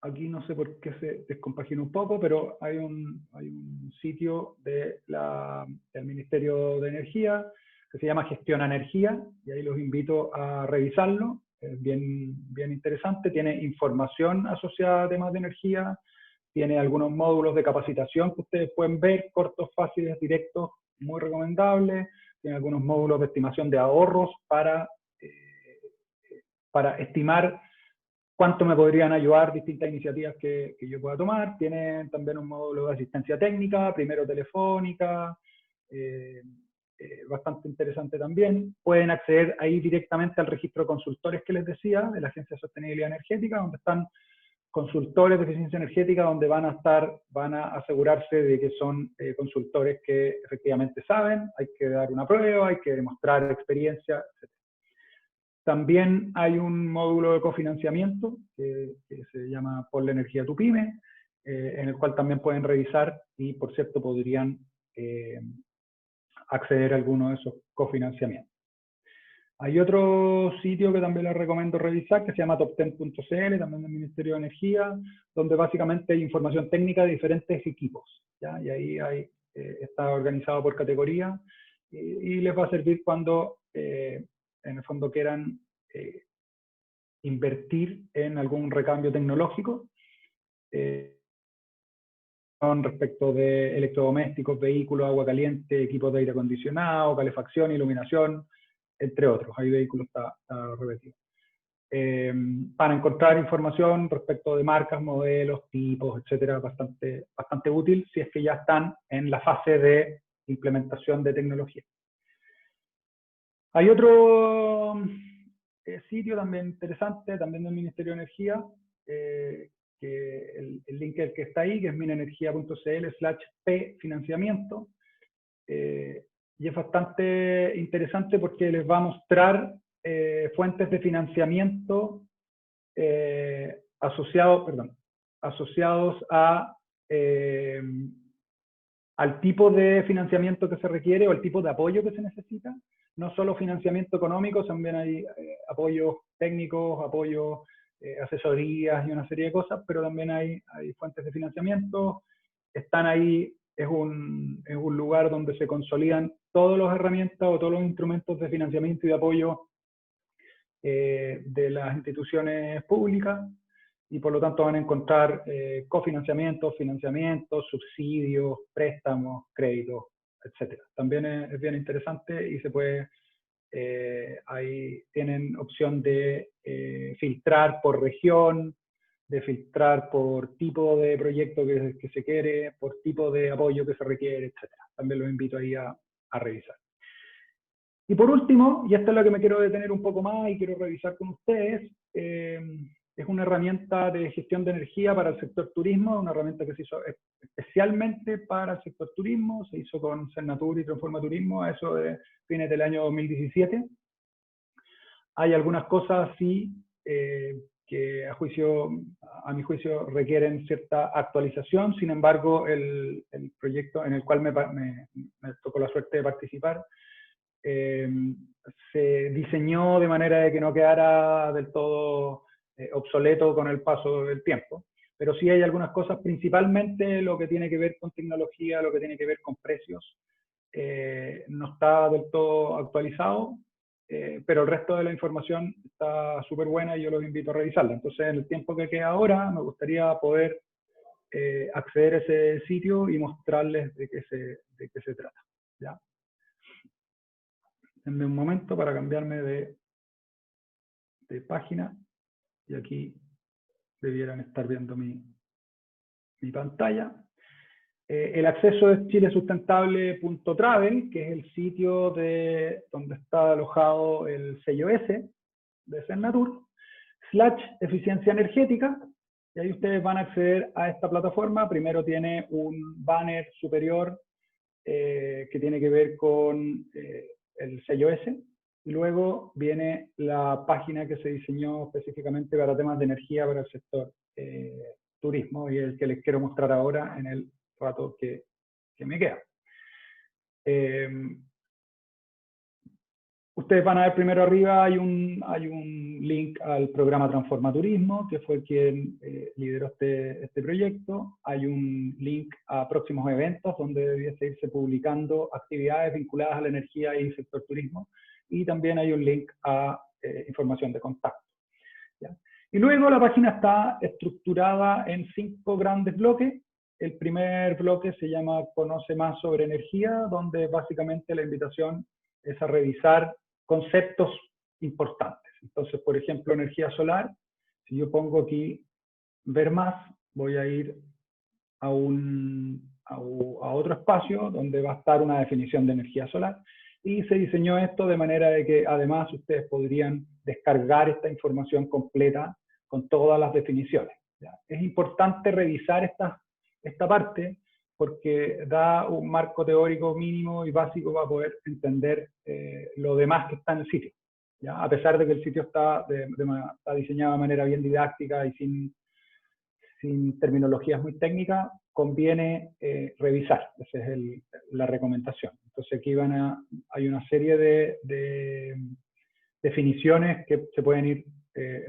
aquí no sé por qué se descompagina un poco, pero hay un sitio del Ministerio de Energía que se llama Gestiona Energía, y ahí los invito a revisarlo. Es bien interesante, tiene información asociada a temas de energía, tiene algunos módulos de capacitación que ustedes pueden ver, cortos, fáciles, directos, muy recomendables. Tiene algunos módulos de estimación de ahorros para estimar cuánto me podrían ayudar distintas iniciativas que yo pueda tomar. Tienen también un módulo de asistencia técnica, primero telefónica, bastante interesante también. Pueden acceder ahí directamente al registro de consultores que les decía, de la Agencia de Sostenibilidad Energética, donde están consultores de eficiencia energética, donde van a asegurarse de que son consultores que efectivamente saben, hay que dar una prueba, hay que demostrar experiencia, etc. También hay un módulo de cofinanciamiento que se llama Por la Energía Tu Pyme, en el cual también pueden revisar y, por cierto, podrían acceder a alguno de esos cofinanciamientos. Hay otro sitio que también les recomiendo revisar, que se llama top10.cl, también del Ministerio de Energía, donde básicamente hay información técnica de diferentes equipos, ¿ya? Y ahí está organizado por categoría y les va a servir cuando en el fondo quieran invertir en algún recambio tecnológico. respecto de electrodomésticos, vehículos, agua caliente, equipos de aire acondicionado, calefacción, iluminación, entre otros. Ahí vehículos está repetido. Para encontrar información respecto de marcas, modelos, tipos, etcétera, bastante útil si es que ya están en la fase de implementación de tecnología. Hay otro sitio también interesante, también del Ministerio de Energía, que el link es el que está ahí, que es minenergia.cl/p-financiamiento, y es bastante interesante porque les va a mostrar fuentes de financiamiento asociados al tipo de financiamiento que se requiere o el tipo de apoyo que se necesita. No solo financiamiento económico, también hay apoyos técnicos, apoyos, asesorías y una serie de cosas, pero también hay fuentes de financiamiento. Están ahí, es un lugar donde se consolidan todas las herramientas o todos los instrumentos de financiamiento y de apoyo de las instituciones públicas, y por lo tanto van a encontrar cofinanciamientos, financiamientos, subsidios, préstamos, créditos, etc. También es bien interesante y se puede, ahí tienen opción de filtrar por región, de filtrar por tipo de proyecto que se quiere, por tipo de apoyo que se requiere, etc. También los invito ahí a revisar. Y por último, y esta es la que me quiero detener un poco más y quiero revisar con ustedes, es una herramienta de gestión de energía para el sector turismo, una herramienta que se hizo especialmente para el sector turismo, se hizo con Cernatur y Transforma Turismo, a eso de fines del año 2017. Hay algunas cosas sí que a mi juicio requieren cierta actualización, sin embargo el proyecto en el cual me tocó la suerte de participar, se diseñó de manera de que no quedara del todo obsoleto con el paso del tiempo. Pero sí hay algunas cosas, principalmente lo que tiene que ver con tecnología, lo que tiene que ver con precios, no está del todo actualizado, pero el resto de la información está súper buena y yo los invito a revisarla. Entonces, en el tiempo que queda ahora, me gustaría poder acceder a ese sitio y mostrarles de qué se trata, ¿ya? Denme un momento para cambiarme de página, y aquí debieran estar viendo mi pantalla. El acceso es chilesustentable.travel, que es el sitio donde está alojado el sello S de Cernatur, /eficiencia energética, y ahí ustedes van a acceder a esta plataforma. Primero tiene un banner superior que tiene que ver con el sello S, y luego viene la página que se diseñó específicamente para temas de energía para el sector turismo, y el que les quiero mostrar ahora en el rato que me queda. Ustedes van a ver primero arriba hay un link al programa Transforma Turismo, que fue quien lideró este proyecto. Hay un link a próximos eventos donde debiese irse publicando actividades vinculadas a la energía y el sector turismo. Y también hay un link a información de contacto, ¿ya? Y luego la página está estructurada en 5 grandes bloques. El primer bloque se llama Conoce más sobre energía, donde básicamente la invitación es a revisar conceptos importantes. Entonces, por ejemplo, energía solar, si yo pongo aquí ver más, voy a ir a otro espacio donde va a estar una definición de energía solar, y se diseñó esto de manera de que además ustedes podrían descargar esta información completa con todas las definiciones, ¿ya? Es importante revisar esta parte porque da un marco teórico mínimo y básico para poder entender lo demás que está en el sitio, ¿ya? A pesar de que el sitio está diseñado de manera bien didáctica y sin terminologías muy técnicas, conviene revisar. Esa es la recomendación. Entonces aquí hay una serie de definiciones que se pueden ir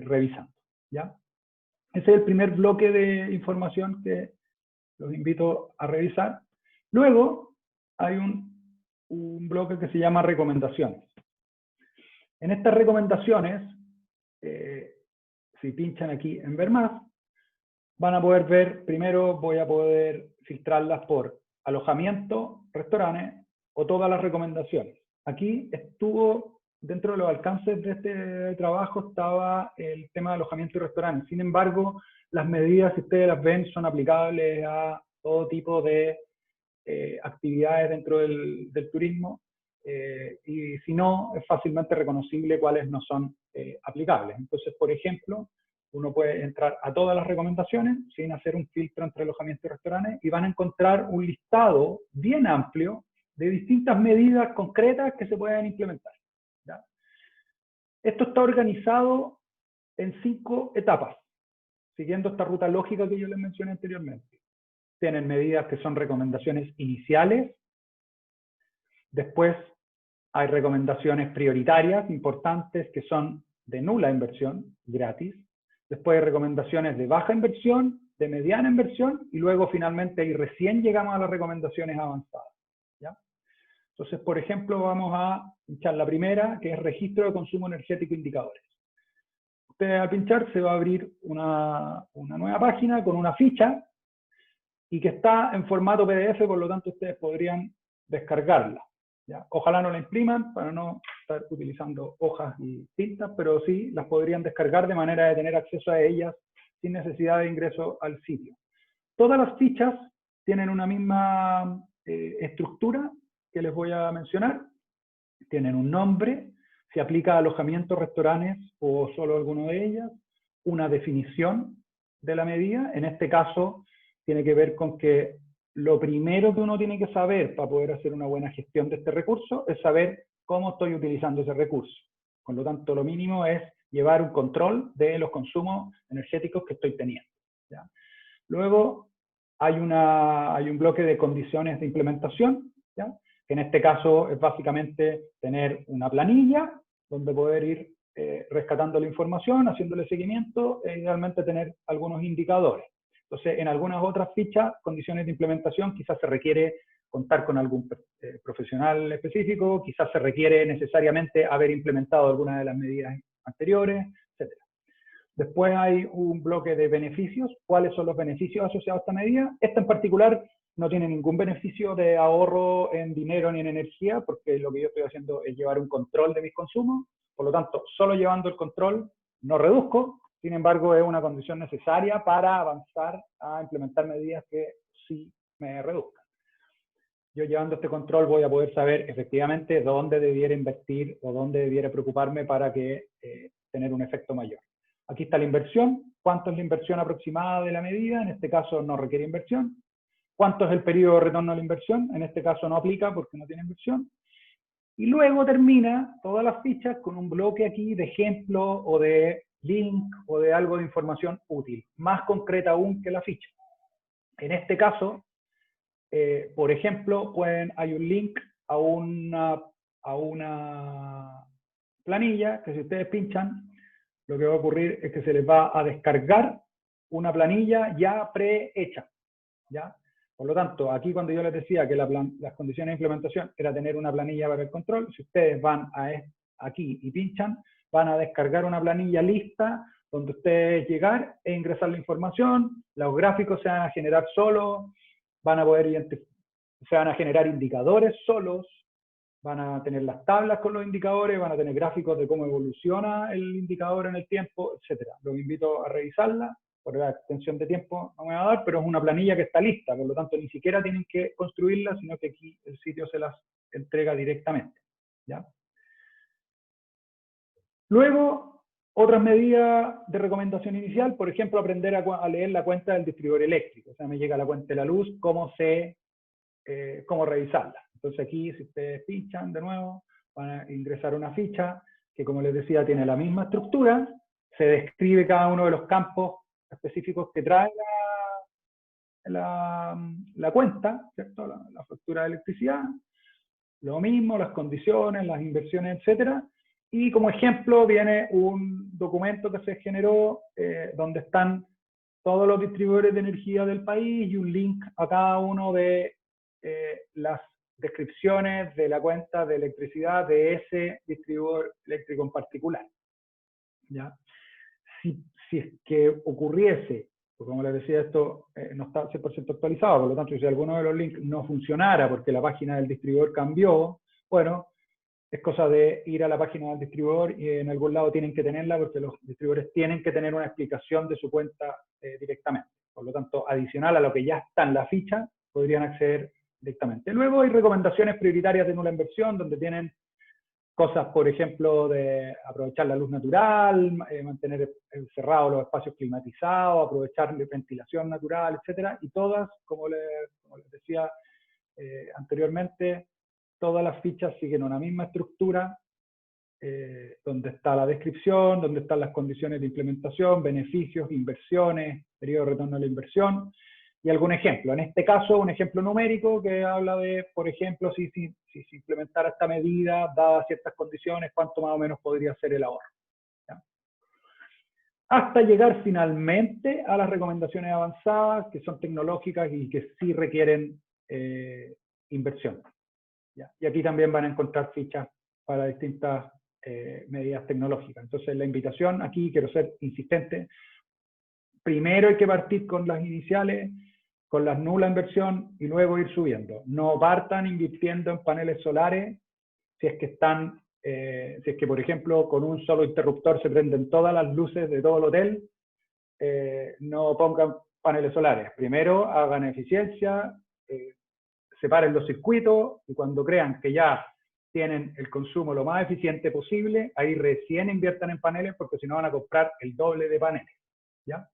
revisando, ¿ya? Ese es el primer bloque de información que los invito a revisar. Luego hay un bloque que se llama recomendaciones. En estas recomendaciones, si pinchan aquí en ver más, van a poder ver, primero voy a poder filtrarlas por alojamiento, restaurantes o todas las recomendaciones. Aquí estuvo, dentro de los alcances de este trabajo estaba el tema de alojamiento y restaurantes. Sin embargo, las medidas, si ustedes las ven, son aplicables a todo tipo de actividades dentro del turismo, y si no, es fácilmente reconocible cuáles no son aplicables. Entonces, por ejemplo, uno puede entrar a todas las recomendaciones sin hacer un filtro entre alojamiento y restaurantes y van a encontrar un listado bien amplio de distintas medidas concretas que se pueden implementar, ¿ya? Esto está organizado en 5 etapas, siguiendo esta ruta lógica que yo les mencioné anteriormente. Tienen medidas que son recomendaciones iniciales, después hay recomendaciones prioritarias, importantes, que son de nula inversión, gratis, después hay recomendaciones de baja inversión, de mediana inversión, y luego finalmente y recién llegamos a las recomendaciones avanzadas, ¿ya? Entonces, por ejemplo, vamos a pinchar la primera, que es registro de consumo energético indicadores. Usted al pinchar se va a abrir una nueva página con una ficha y que está en formato PDF, por lo tanto ustedes podrían descargarla, ¿ya? Ojalá no la impriman para no estar utilizando hojas y tintas, pero sí las podrían descargar de manera de tener acceso a ellas sin necesidad de ingreso al sitio. Todas las fichas tienen una misma estructura que les voy a mencionar. Tienen un nombre, se aplica a alojamientos, restaurantes o solo alguno de ellas, una definición de la medida. En este caso tiene que ver con que lo primero que uno tiene que saber para poder hacer una buena gestión de este recurso es saber cómo estoy utilizando ese recurso. Por lo tanto, lo mínimo es llevar un control de los consumos energéticos que estoy teniendo, ¿ya? Luego hay un bloque de condiciones de implementación, ¿ya? Que en este caso es básicamente tener una planilla donde poder ir rescatando la información, haciéndole seguimiento e idealmente tener algunos indicadores. Entonces, en algunas otras fichas, condiciones de implementación, quizás se requiere contar con algún profesional específico, quizás se requiere necesariamente haber implementado alguna de las medidas anteriores, etc. Después hay un bloque de beneficios. ¿Cuáles son los beneficios asociados a esta medida? Esta en particular no tiene ningún beneficio de ahorro en dinero ni en energía, porque lo que yo estoy haciendo es llevar un control de mis consumos. Por lo tanto, solo llevando el control no reduzco. Sin embargo, es una condición necesaria para avanzar a implementar medidas que sí me reduzcan. Yo llevando este control voy a poder saber efectivamente dónde debiera invertir o dónde debiera preocuparme para que tener un efecto mayor. Aquí está la inversión. ¿Cuánto es la inversión aproximada de la medida? En este caso no requiere inversión. ¿Cuánto es el periodo de retorno a la inversión? En este caso no aplica porque no tiene inversión. Y luego termina todas las fichas con un bloque aquí de ejemplo o de link o de algo de información útil, más concreta aún que la ficha. En este caso, por ejemplo, hay un link a una planilla que si ustedes pinchan, lo que va a ocurrir es que se les va a descargar una planilla ya prehecha, ¿ya? Por lo tanto, aquí cuando yo les decía que las condiciones de implementación era tener una planilla para el control, si ustedes van aquí y pinchan, van a descargar una planilla lista donde ustedes llegar e ingresar la información, los gráficos se van a generar solos, van a poder se van a generar indicadores solos, van a tener las tablas con los indicadores, van a tener gráficos de cómo evoluciona el indicador en el tiempo, etc. Los invito a revisarla. Por la extensión de tiempo no me va a dar, pero es una planilla que está lista, por lo tanto ni siquiera tienen que construirla, sino que aquí el sitio se las entrega directamente, ¿ya? Luego, otras medidas de recomendación inicial, por ejemplo, aprender a leer la cuenta del distribuidor eléctrico. O sea, me llega la cuenta de la luz, cómo revisarla. Entonces aquí, si ustedes fichan de nuevo, van a ingresar una ficha que, como les decía, tiene la misma estructura, se describe cada uno de los campos específicos que trae la cuenta, ¿cierto? La factura de electricidad, lo mismo, las condiciones, las inversiones, etcétera. Y como ejemplo viene un documento que se generó donde están todos los distribuidores de energía del país y un link a cada uno de las descripciones de la cuenta de electricidad de ese distribuidor eléctrico en particular, ¿ya? Si es que ocurriese Porque como les decía, esto no está 100% actualizado, por lo tanto, si alguno de los links no funcionara porque la página del distribuidor cambió, bueno, es cosa de ir a la página del distribuidor y en algún lado tienen que tenerla porque los distribuidores tienen que tener una explicación de su cuenta directamente. Por lo tanto, adicional a lo que ya está en la ficha, podrían acceder directamente. Luego hay recomendaciones prioritarias de nula inversión, donde tienen cosas, por ejemplo, de aprovechar la luz natural, mantener cerrados los espacios climatizados, aprovechar la ventilación natural, etcétera, y todas, como les decía anteriormente, todas las fichas siguen una misma estructura, donde está la descripción, donde están las condiciones de implementación, beneficios, inversiones, periodo de retorno a la inversión, y algún ejemplo. En este caso, un ejemplo numérico que habla de, por ejemplo, si se implementara esta medida, dadas ciertas condiciones, cuánto más o menos podría ser el ahorro. ¿Ya? Hasta llegar finalmente a las recomendaciones avanzadas, que son tecnológicas y que sí requieren inversión. ¿Ya? Y aquí también van a encontrar fichas para distintas medidas tecnológicas. Entonces, la invitación aquí, quiero ser insistente, primero hay que partir con las iniciales, con las nula inversión y luego ir subiendo. No partan invirtiendo en paneles solares si es que están, si es que por ejemplo con un solo interruptor se prenden todas las luces de todo el hotel, no pongan paneles solares. Primero hagan eficiencia, separen los circuitos y cuando crean que ya tienen el consumo lo más eficiente posible, ahí recién inviertan en paneles porque si no van a comprar el doble de paneles. ¿Ya?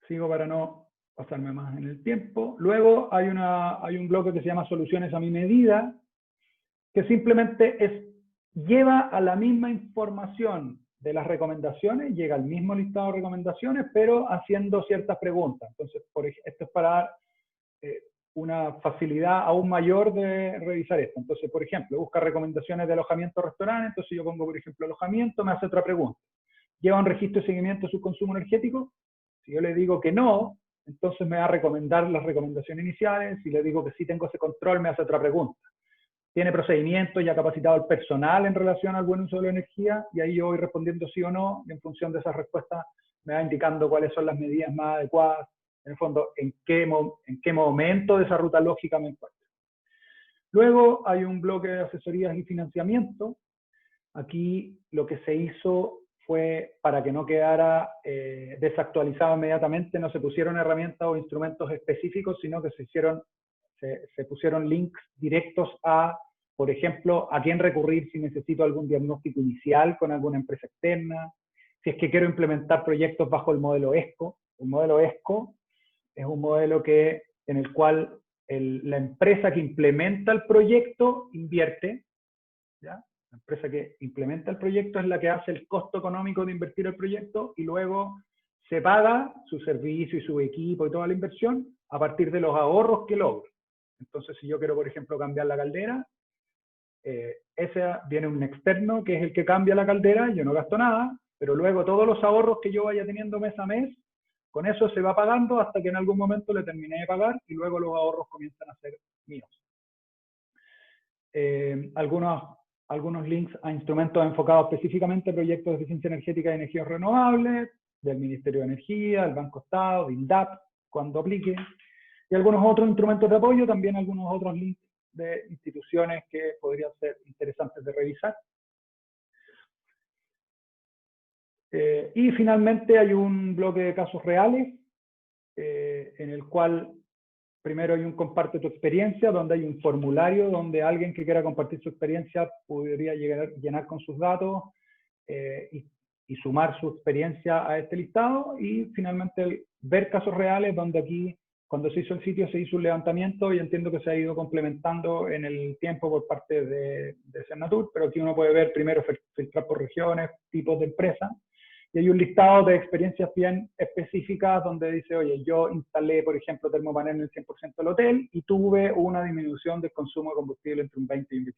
Sigo para no pasarme más en el tiempo. Luego hay un bloque que se llama Soluciones a mi medida, que simplemente lleva a la misma información de las recomendaciones, llega al mismo listado de recomendaciones, pero haciendo ciertas preguntas. Entonces, esto es para dar una facilidad aún mayor de revisar esto. Entonces, por ejemplo, busca recomendaciones de alojamiento o restaurante, entonces yo pongo, por ejemplo, alojamiento, me hace otra pregunta. ¿Lleva un registro de seguimiento de su consumo energético? Si yo le digo que no, entonces me va a recomendar las recomendaciones iniciales. Si le digo que sí tengo ese control, me hace otra pregunta. ¿Tiene procedimientos y ha capacitado al personal en relación al buen uso de la energía? Y ahí yo voy respondiendo sí o no, y en función de esas respuestas me va indicando cuáles son las medidas más adecuadas, en el fondo, en qué momento de esa ruta lógica me encuentro. Luego hay un bloque de asesorías y financiamiento. Aquí lo que se hizo fue, para que no quedara desactualizado inmediatamente, no se pusieron herramientas o instrumentos específicos, sino que se pusieron links directos a, por ejemplo, a quién recurrir si necesito algún diagnóstico inicial con alguna empresa externa, si es que quiero implementar proyectos bajo el modelo ESCO. El modelo ESCO es un modelo en el cual la empresa que implementa el proyecto invierte, ¿ya? La empresa que implementa el proyecto es la que hace el costo económico de invertir el proyecto y luego se paga su servicio y su equipo y toda la inversión a partir de los ahorros que logra. Entonces, si yo quiero, por ejemplo, cambiar la caldera, viene un externo que es el que cambia la caldera, yo no gasto nada, pero luego todos los ahorros que yo vaya teniendo mes a mes, con eso se va pagando hasta que en algún momento le terminé de pagar y luego los ahorros comienzan a ser míos. Algunos links a instrumentos enfocados específicamente a proyectos de eficiencia energética y energías renovables, del Ministerio de Energía, del Banco Estado, del INDAP, cuando aplique, y algunos otros instrumentos de apoyo, también algunos otros links de instituciones que podrían ser interesantes de revisar. Y finalmente hay un bloque de casos reales, en el cual primero hay un comparte tu experiencia, donde hay un formulario donde alguien que quiera compartir su experiencia podría llenar con sus datos y sumar su experiencia a este listado. Y finalmente ver casos reales, donde aquí, cuando se hizo el sitio, se hizo un levantamiento y entiendo que se ha ido complementando en el tiempo por parte de Cernatur, pero aquí uno puede ver primero filtrar por regiones, tipos de empresas. Y hay un listado de experiencias bien específicas donde dice, oye, yo instalé, por ejemplo, termopanel en el 100% del hotel y tuve una disminución del consumo de combustible entre un 20 y un 25%.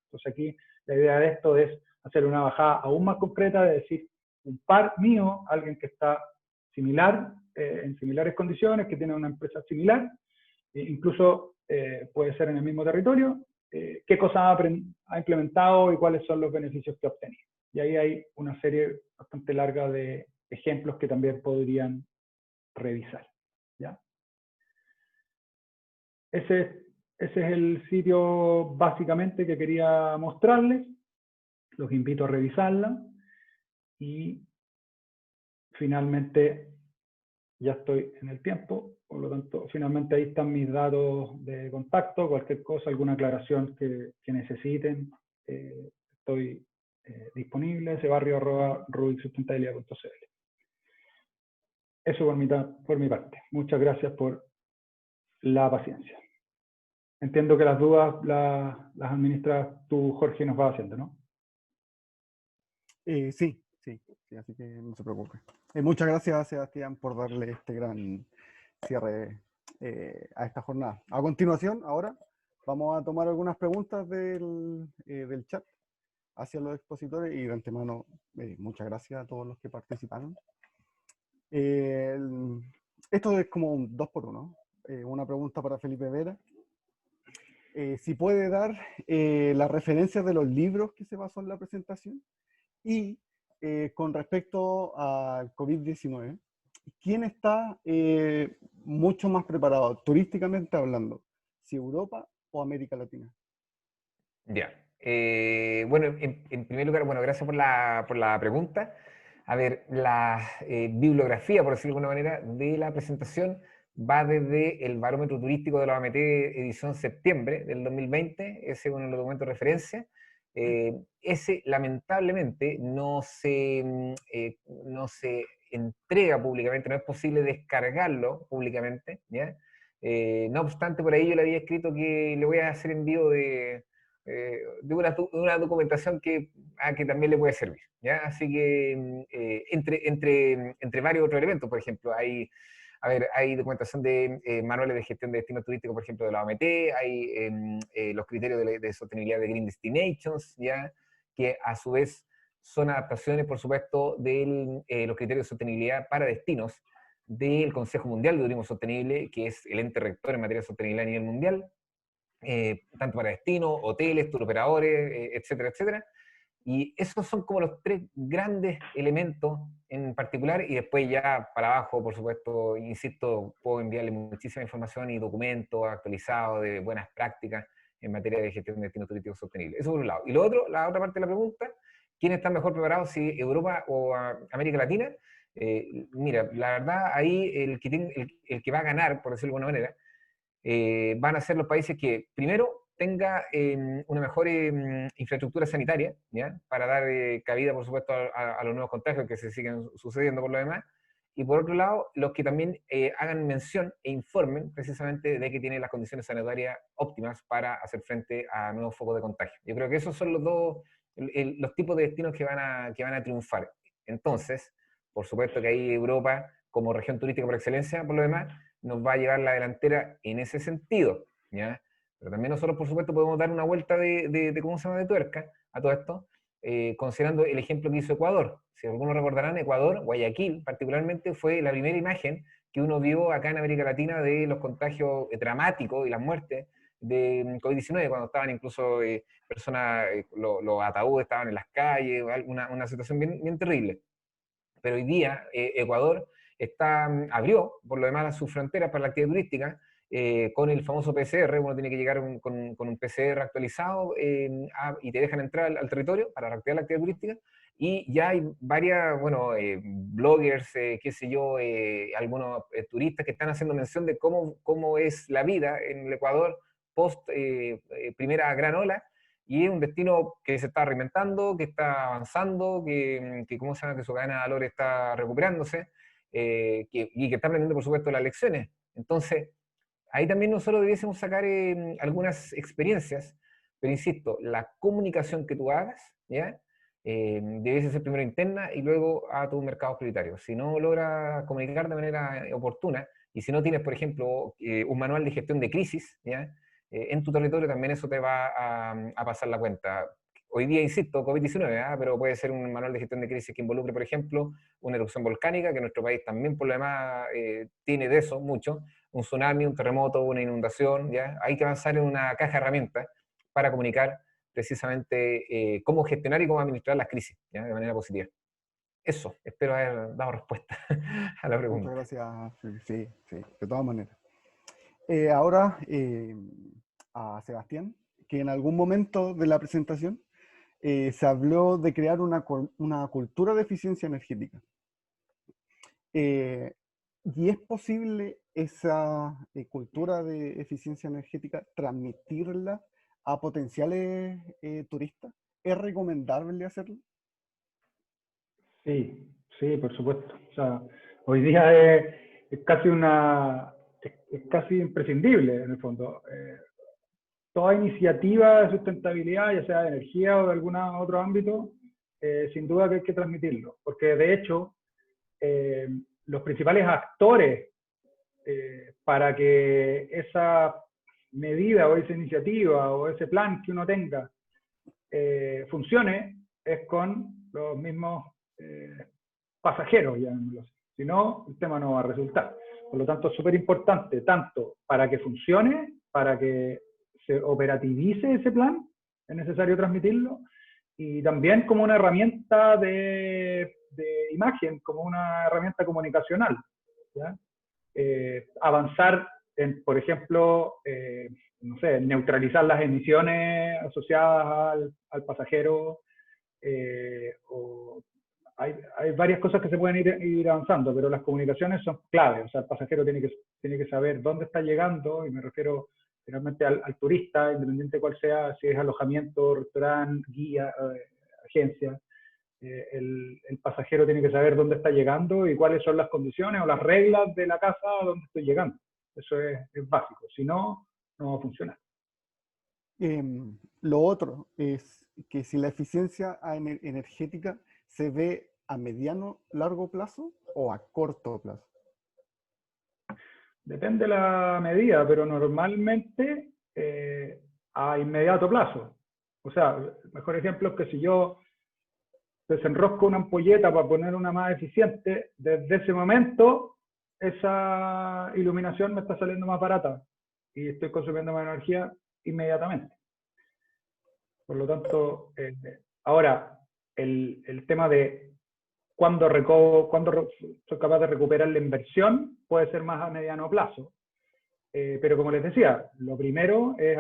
Entonces aquí la idea de esto es hacer una bajada aún más concreta, de decir, un par mío, alguien que está similar, en similares condiciones, que tiene una empresa similar, incluso puede ser en el mismo territorio, qué cosas ha implementado y cuáles son los beneficios que ha obtenido. Y ahí hay una serie bastante larga de ejemplos que también podrían revisar, ¿ya? Ese es el sitio básicamente que quería mostrarles. Los invito a revisarla. Y finalmente ya estoy en el tiempo, por lo tanto, finalmente ahí están mis datos de contacto. Cualquier cosa, alguna aclaración que necesiten, estoy disponible, cebarrio@rubicsustentabilidad.cl. Eso por mi parte. Muchas gracias por la paciencia. Entiendo que las dudas las administras tú, Jorge, nos vas haciendo, ¿no? Sí, así que no se preocupe. Muchas gracias, Sebastián, por darle este gran cierre a esta jornada. A continuación, ahora, vamos a tomar algunas preguntas del chat hacia los expositores, y de antemano, muchas gracias a todos los que participaron. Esto es como un 2 por 1. Una pregunta para Felipe Vera. Si puede dar las referencias de los libros que se basó en la presentación, y con respecto al COVID-19, ¿quién está mucho más preparado, turísticamente hablando? ¿Si Europa o América Latina? Ya. Bueno, en primer lugar, bueno, gracias por la pregunta. A ver, la bibliografía, por decirlo de alguna manera, de la presentación va desde el Barómetro Turístico de la OMT, edición septiembre del 2020, ese es uno de los documentos de referencia. Ese, lamentablemente, no se entrega públicamente, no es posible descargarlo públicamente, ¿ya? No obstante, por ahí yo le había escrito que le voy a hacer envío de una documentación que también le puede servir, ¿ya? Así que entre varios otros elementos, por ejemplo, hay documentación de manuales de gestión de destinos turísticos, por ejemplo, de la OMT, hay los criterios de sostenibilidad de Green Destinations, ¿ya? Que a su vez son adaptaciones, por supuesto, de los criterios de sostenibilidad para destinos del Consejo Mundial de Turismo Sostenible, que es el ente rector en materia de sostenibilidad a nivel mundial, tanto para destinos, hoteles, turoperadores, etcétera, etcétera. Y esos son como los tres grandes elementos en particular, y después ya para abajo, por supuesto, insisto, puedo enviarle muchísima información y documentos actualizados de buenas prácticas en materia de gestión de destinos turísticos sostenibles. Eso por un lado. Y lo otro, la otra parte de la pregunta, ¿quién está mejor preparado, si Europa o América Latina? Mira, la verdad, ahí el que va a ganar, por decirlo de alguna manera, van a ser los países que, primero, tenga una mejor infraestructura sanitaria, ¿ya? Para dar cabida, por supuesto, a los nuevos contagios que se siguen sucediendo por lo demás, y por otro lado, los que también hagan mención e informen precisamente de que tienen las condiciones sanitarias óptimas para hacer frente a nuevos focos de contagio. Yo creo que esos son los tipos de destinos que van a triunfar. Entonces, por supuesto que ahí Europa, como región turística por excelencia, por lo demás, nos va a llevar la delantera en ese sentido, ¿ya? Pero también nosotros, por supuesto, podemos dar una vuelta ¿cómo se llama?, de tuerca a todo esto, considerando el ejemplo que hizo Ecuador. Si algunos recordarán, Ecuador, Guayaquil particularmente, fue la primera imagen que uno vio acá en América Latina de los contagios dramáticos y las muertes de COVID-19, cuando estaban incluso personas, los ataúdes estaban en las calles, una situación bien, bien terrible. Pero hoy día Ecuador abrió, por lo demás, sus fronteras para la actividad turística, con el famoso PCR. Uno tiene que llegar con un PCR actualizado y te dejan entrar al territorio para reactivar la actividad turística. Y ya hay varias, bloggers, qué sé yo, algunos turistas que están haciendo mención de cómo es la vida en el Ecuador post primera gran ola. Y es un destino que se está reinventando, que está avanzando, que su cadena de valor está recuperándose, y que está aprendiendo, por supuesto, las lecciones. Entonces, ahí también nosotros debiésemos sacar algunas experiencias, pero insisto, la comunicación que tú hagas, ¿ya? Debiese ser primero interna y luego a tus mercados prioritarios. Si no logras comunicar de manera oportuna, y si no tienes, por ejemplo, un manual de gestión de crisis, ¿ya?, en tu territorio, también eso te va a pasar la cuenta. Hoy día, insisto, COVID-19, pero puede ser un manual de gestión de crisis que involucre, por ejemplo, una erupción volcánica, que nuestro país también por lo demás tiene de eso mucho, un tsunami, un terremoto, una inundación, ¿ya? Hay que avanzar en una caja de herramientas para comunicar precisamente cómo gestionar y cómo administrar las crisis, ¿ya?, de manera positiva. eso, espero haber dado respuesta a la pregunta. Muchas gracias. Sí, sí, de todas maneras. Ahora a Sebastián, que en algún momento de la presentación se habló de crear una cultura de eficiencia energética. ¿Y es posible esa cultura de eficiencia energética transmitirla a potenciales turistas? ¿Es recomendable hacerlo? Sí, sí, por supuesto. O sea, hoy día es casi imprescindible en el fondo. Toda iniciativa de sustentabilidad, ya sea de energía o de algún otro ámbito, sin duda que hay que transmitirlo, porque de hecho los principales actores para que esa medida o esa iniciativa o ese plan que uno tenga funcione es con los mismos pasajeros, llamémoslo así. Si no, el tema no va a resultar. Por lo tanto, es súper importante, tanto para que funcione, para que se operativice ese plan, es necesario transmitirlo, y también como una herramienta de imagen, como una herramienta comunicacional, ¿ya? Avanzar en, por ejemplo, no sé, neutralizar las emisiones asociadas al pasajero, o hay varias cosas que se pueden ir avanzando, pero las comunicaciones son claves. O sea, el pasajero tiene que saber dónde está llegando, y me refiero finalmente al turista, independiente de cuál sea, si es alojamiento, restaurante, guía, agencia. El pasajero tiene que saber dónde está llegando y cuáles son las condiciones o las reglas de la casa a donde estoy llegando. Eso es básico. Si no, no va a funcionar. Lo otro es que si la eficiencia energética se ve a mediano, largo plazo o a corto plazo. Depende de la medida, pero normalmente a inmediato plazo. O sea, el mejor ejemplo es que si yo desenrosco una ampolleta para poner una más eficiente, desde ese momento esa iluminación me está saliendo más barata y estoy consumiendo más energía inmediatamente. Por lo tanto, ahora, el tema de cuándo soy capaz de recuperar la inversión puede ser más a mediano plazo. Pero como les decía, lo primero es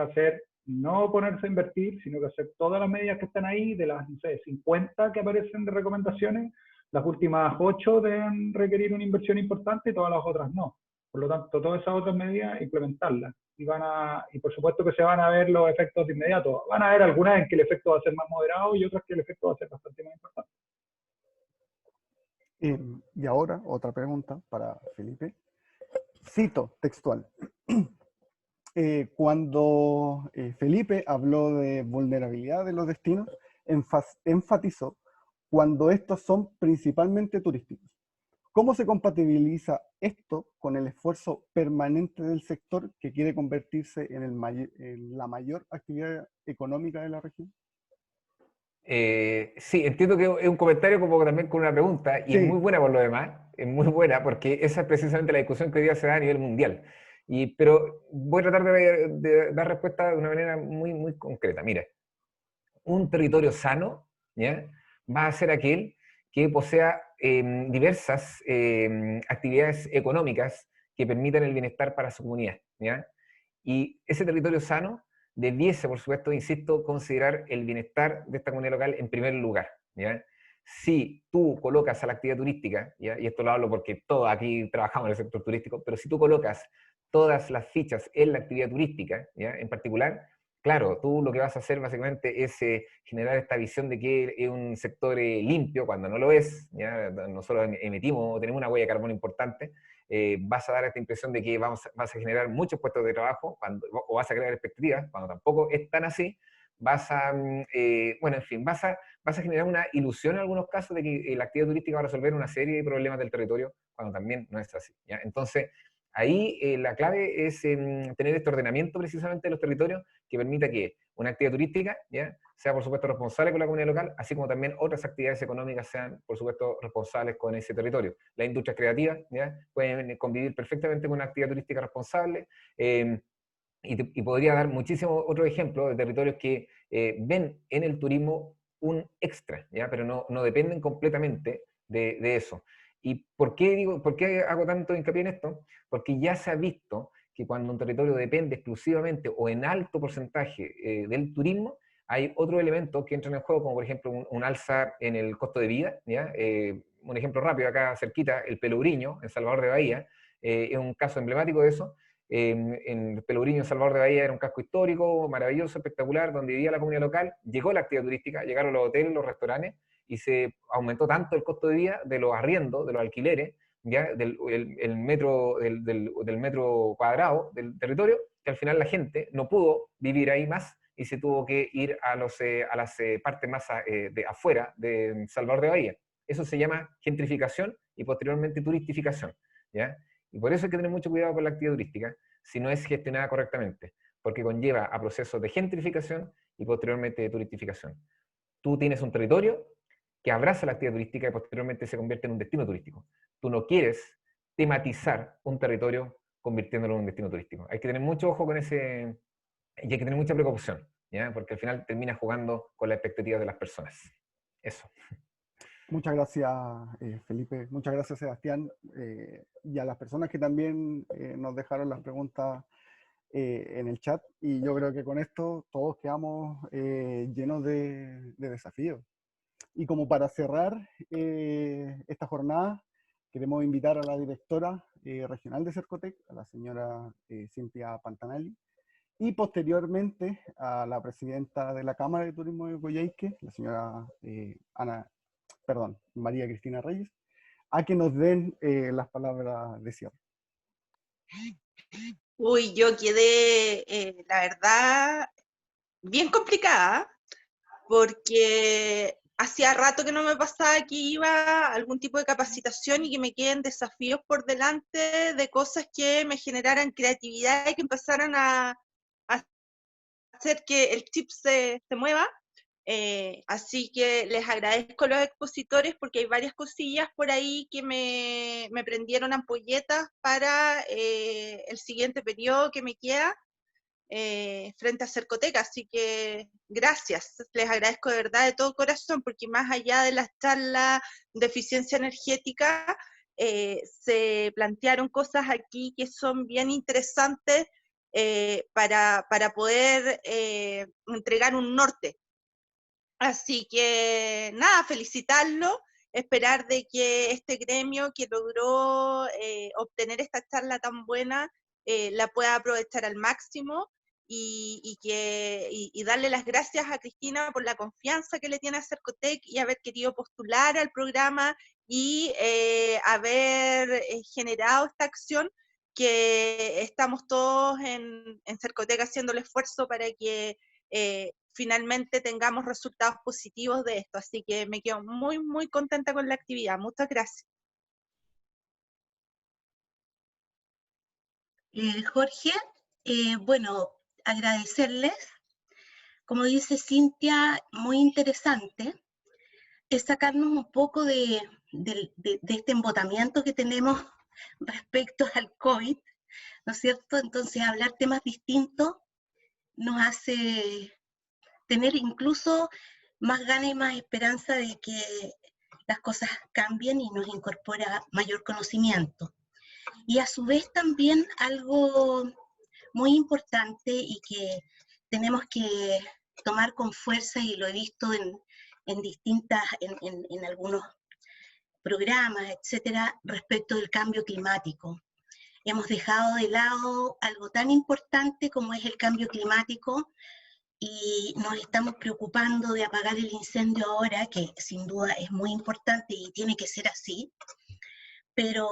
no ponerse a invertir, sino que hacer todas las medidas que están ahí, de las, no sé, 50 que aparecen de recomendaciones, las últimas 8 deben requerir una inversión importante y todas las otras no. Por lo tanto, todas esas otras medidas, implementarlas. Y por supuesto que se van a ver los efectos de inmediato. Van a haber algunas en que el efecto va a ser más moderado y otras que el efecto va a ser bastante más importante. Y ahora, otra pregunta para Felipe. Cito textual. Cuando Felipe habló de vulnerabilidad de los destinos, enfatizó cuando estos son principalmente turísticos. ¿Cómo se compatibiliza esto con el esfuerzo permanente del sector que quiere convertirse en la mayor actividad económica de la región? Sí, entiendo que es un comentario como también con una pregunta, y sí, es muy buena por lo demás, es muy buena porque esa es precisamente la discusión que hoy día se da a nivel mundial. Pero voy a tratar de dar respuesta de una manera muy, muy concreta. Mira, un territorio sano, ¿ya?, va a ser aquel que posea diversas actividades económicas que permitan el bienestar para su comunidad, ¿ya? Y ese territorio sano debiese, por supuesto, insisto, considerar el bienestar de esta comunidad local en primer lugar, ¿ya? Si tú colocas a la actividad turística, ¿ya?, y esto lo hablo porque todos aquí trabajamos en el sector turístico, pero si tú colocas todas las fichas en la actividad turística, ¿ya?, en particular, claro, tú lo que vas a hacer básicamente es generar esta visión de que es un sector limpio, cuando no lo es, ¿ya? Nosotros tenemos una huella de carbono importante. Vas a dar esta impresión de que vas a generar muchos puestos de trabajo, o vas a crear expectativas, cuando tampoco es tan así. Vas a, bueno, en fin, vas a generar una ilusión en algunos casos de que la actividad turística va a resolver una serie de problemas del territorio, cuando también no es así, ¿ya? Entonces, ahí la clave es tener este ordenamiento precisamente de los territorios que permita que una actividad turística, ¿ya?, sea por supuesto responsable con la comunidad local, así como también otras actividades económicas sean por supuesto responsables con ese territorio. Las industrias creativas, ¿ya?, pueden convivir perfectamente con una actividad turística responsable, y podría dar muchísimos otros ejemplos de territorios que ven en el turismo un extra, ¿ya?, pero no dependen completamente de eso. ¿Y por qué hago tanto hincapié en esto? Porque ya se ha visto que cuando un territorio depende exclusivamente o en alto porcentaje del turismo, hay otros elementos que entran en juego, como por ejemplo un alza en el costo de vida, ¿ya? Un ejemplo rápido acá cerquita, el Pelourinho, en Salvador de Bahía, es un caso emblemático de eso. En el Pelourinho, en Salvador de Bahía, era un casco histórico, maravilloso, espectacular, donde vivía la comunidad local, llegó la actividad turística, llegaron los hoteles, los restaurantes, y se aumentó tanto el costo de vida de los arriendos, de los alquileres, ¿ya? del metro cuadrado del territorio, que al final la gente no pudo vivir ahí más y se tuvo que ir a las partes más de afuera de Salvador de Bahía. Eso se llama gentrificación y posteriormente turistificación, ¿ya? Y por eso hay que tener mucho cuidado con la actividad turística si no es gestionada correctamente, porque conlleva a procesos de gentrificación y posteriormente de turistificación. Tú tienes un territorio que abraza la actividad turística y posteriormente se convierte en un destino turístico. Tú no quieres tematizar un territorio convirtiéndolo en un destino turístico. Hay que tener mucho ojo con ese, y hay que tener mucha preocupación, ¿ya? Porque al final termina jugando con las expectativas de las personas. Eso. Muchas gracias, Felipe. Muchas gracias, Sebastián. Y a las personas que también nos dejaron las preguntas en el chat. Y yo creo que con esto todos quedamos llenos de desafíos. Y como para cerrar esta jornada, queremos invitar a la directora regional de Cercotec, a la señora Cintia Pantanelli, y posteriormente a la presidenta de la Cámara de Turismo de Coyhaique, la señora María Cristina Reyes, a que nos den las palabras de cierre. Uy, yo quedé, la verdad, bien complicada, porque hacía rato que no me pasaba que iba a algún tipo de capacitación y que me queden desafíos por delante de cosas que me generaran creatividad y que empezaran a hacer que el chip se mueva. Así que les agradezco a los expositores porque hay varias cosillas por ahí que me prendieron ampolletas para el siguiente periodo que me queda frente a Cercotec, así que gracias, les agradezco de verdad de todo corazón, porque más allá de las charlas de eficiencia energética, se plantearon cosas aquí que son bien interesantes para poder entregar un norte. Así que nada, felicitarlo, esperar de que este gremio que logró obtener esta charla tan buena la pueda aprovechar al máximo y darle las gracias a Cristina por la confianza que le tiene a Cercotec y haber querido postular al programa y haber generado esta acción que estamos todos en Cercotec haciendo el esfuerzo para que finalmente tengamos resultados positivos de esto. Así que me quedo muy, muy contenta con la actividad. Muchas gracias. Jorge, bueno, agradecerles. Como dice Cintia, muy interesante. Es sacarnos un poco de este embotamiento que tenemos respecto al COVID, ¿no es cierto? Entonces, hablar temas distintos nos hace tener incluso más ganas y más esperanza de que las cosas cambien y nos incorpora mayor conocimiento. Y a su vez también algo muy importante y que tenemos que tomar con fuerza, y lo he visto en algunos programas, etcétera, respecto del cambio climático. Hemos dejado de lado algo tan importante como es el cambio climático y nos estamos preocupando de apagar el incendio ahora, que sin duda es muy importante y tiene que ser así, pero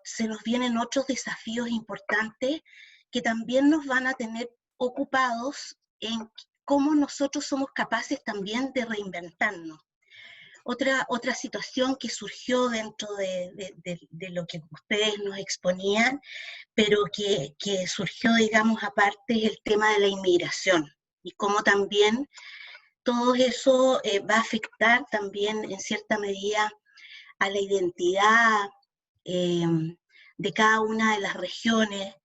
se nos vienen otros desafíos importantes que también nos van a tener ocupados en cómo nosotros somos capaces también de reinventarnos. Otra situación que surgió dentro de lo que ustedes nos exponían, pero que surgió, digamos, aparte, es el tema de la inmigración y cómo también todo eso va a afectar también en cierta medida a la identidad de cada una de las regiones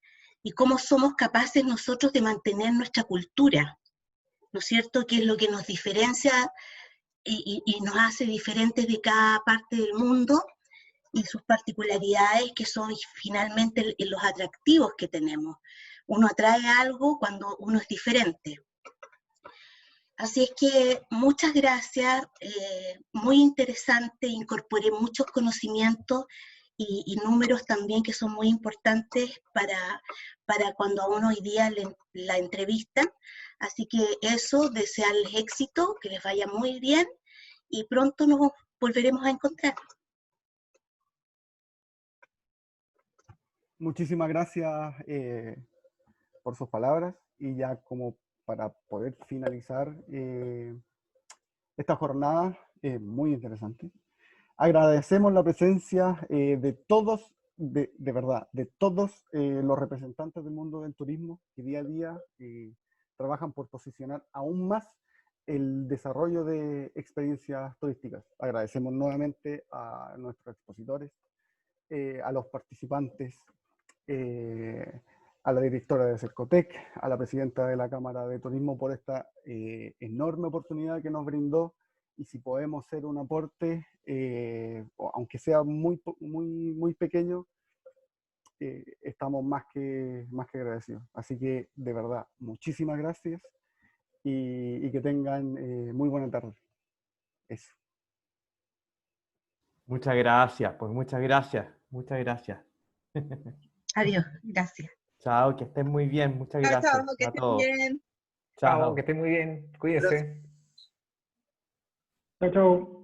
y cómo somos capaces nosotros de mantener nuestra cultura, ¿no es cierto? Que es lo que nos diferencia y nos hace diferentes de cada parte del mundo y sus particularidades, que son finalmente los atractivos que tenemos. Uno atrae algo cuando uno es diferente. Así es que muchas gracias, muy interesante, incorporé muchos conocimientos y números también que son muy importantes para cuando a uno hoy día la entrevistan. Así que eso, desearles éxito, que les vaya muy bien y pronto nos volveremos a encontrar. Muchísimas gracias por sus palabras, y ya como para poder finalizar esta jornada muy interesante, agradecemos la presencia de todos, de verdad, de todos los representantes del mundo del turismo que día a día trabajan por posicionar aún más el desarrollo de experiencias turísticas. Agradecemos nuevamente a nuestros expositores, a los participantes, a la directora de Cercotec, a la presidenta de la Cámara de Turismo por esta enorme oportunidad que nos brindó, y si podemos hacer un aporte, aunque sea muy pequeño, estamos más que agradecidos. Así que, de verdad, muchísimas gracias y que tengan muy buena tarde. Eso. Muchas gracias, pues muchas gracias, muchas gracias. Adiós, gracias. Chao, que estén muy bien, muchas Chao, gracias chao, que a estén todos. bien. Chao, Chao. que estén muy bien. Cuídense. Chao, chao.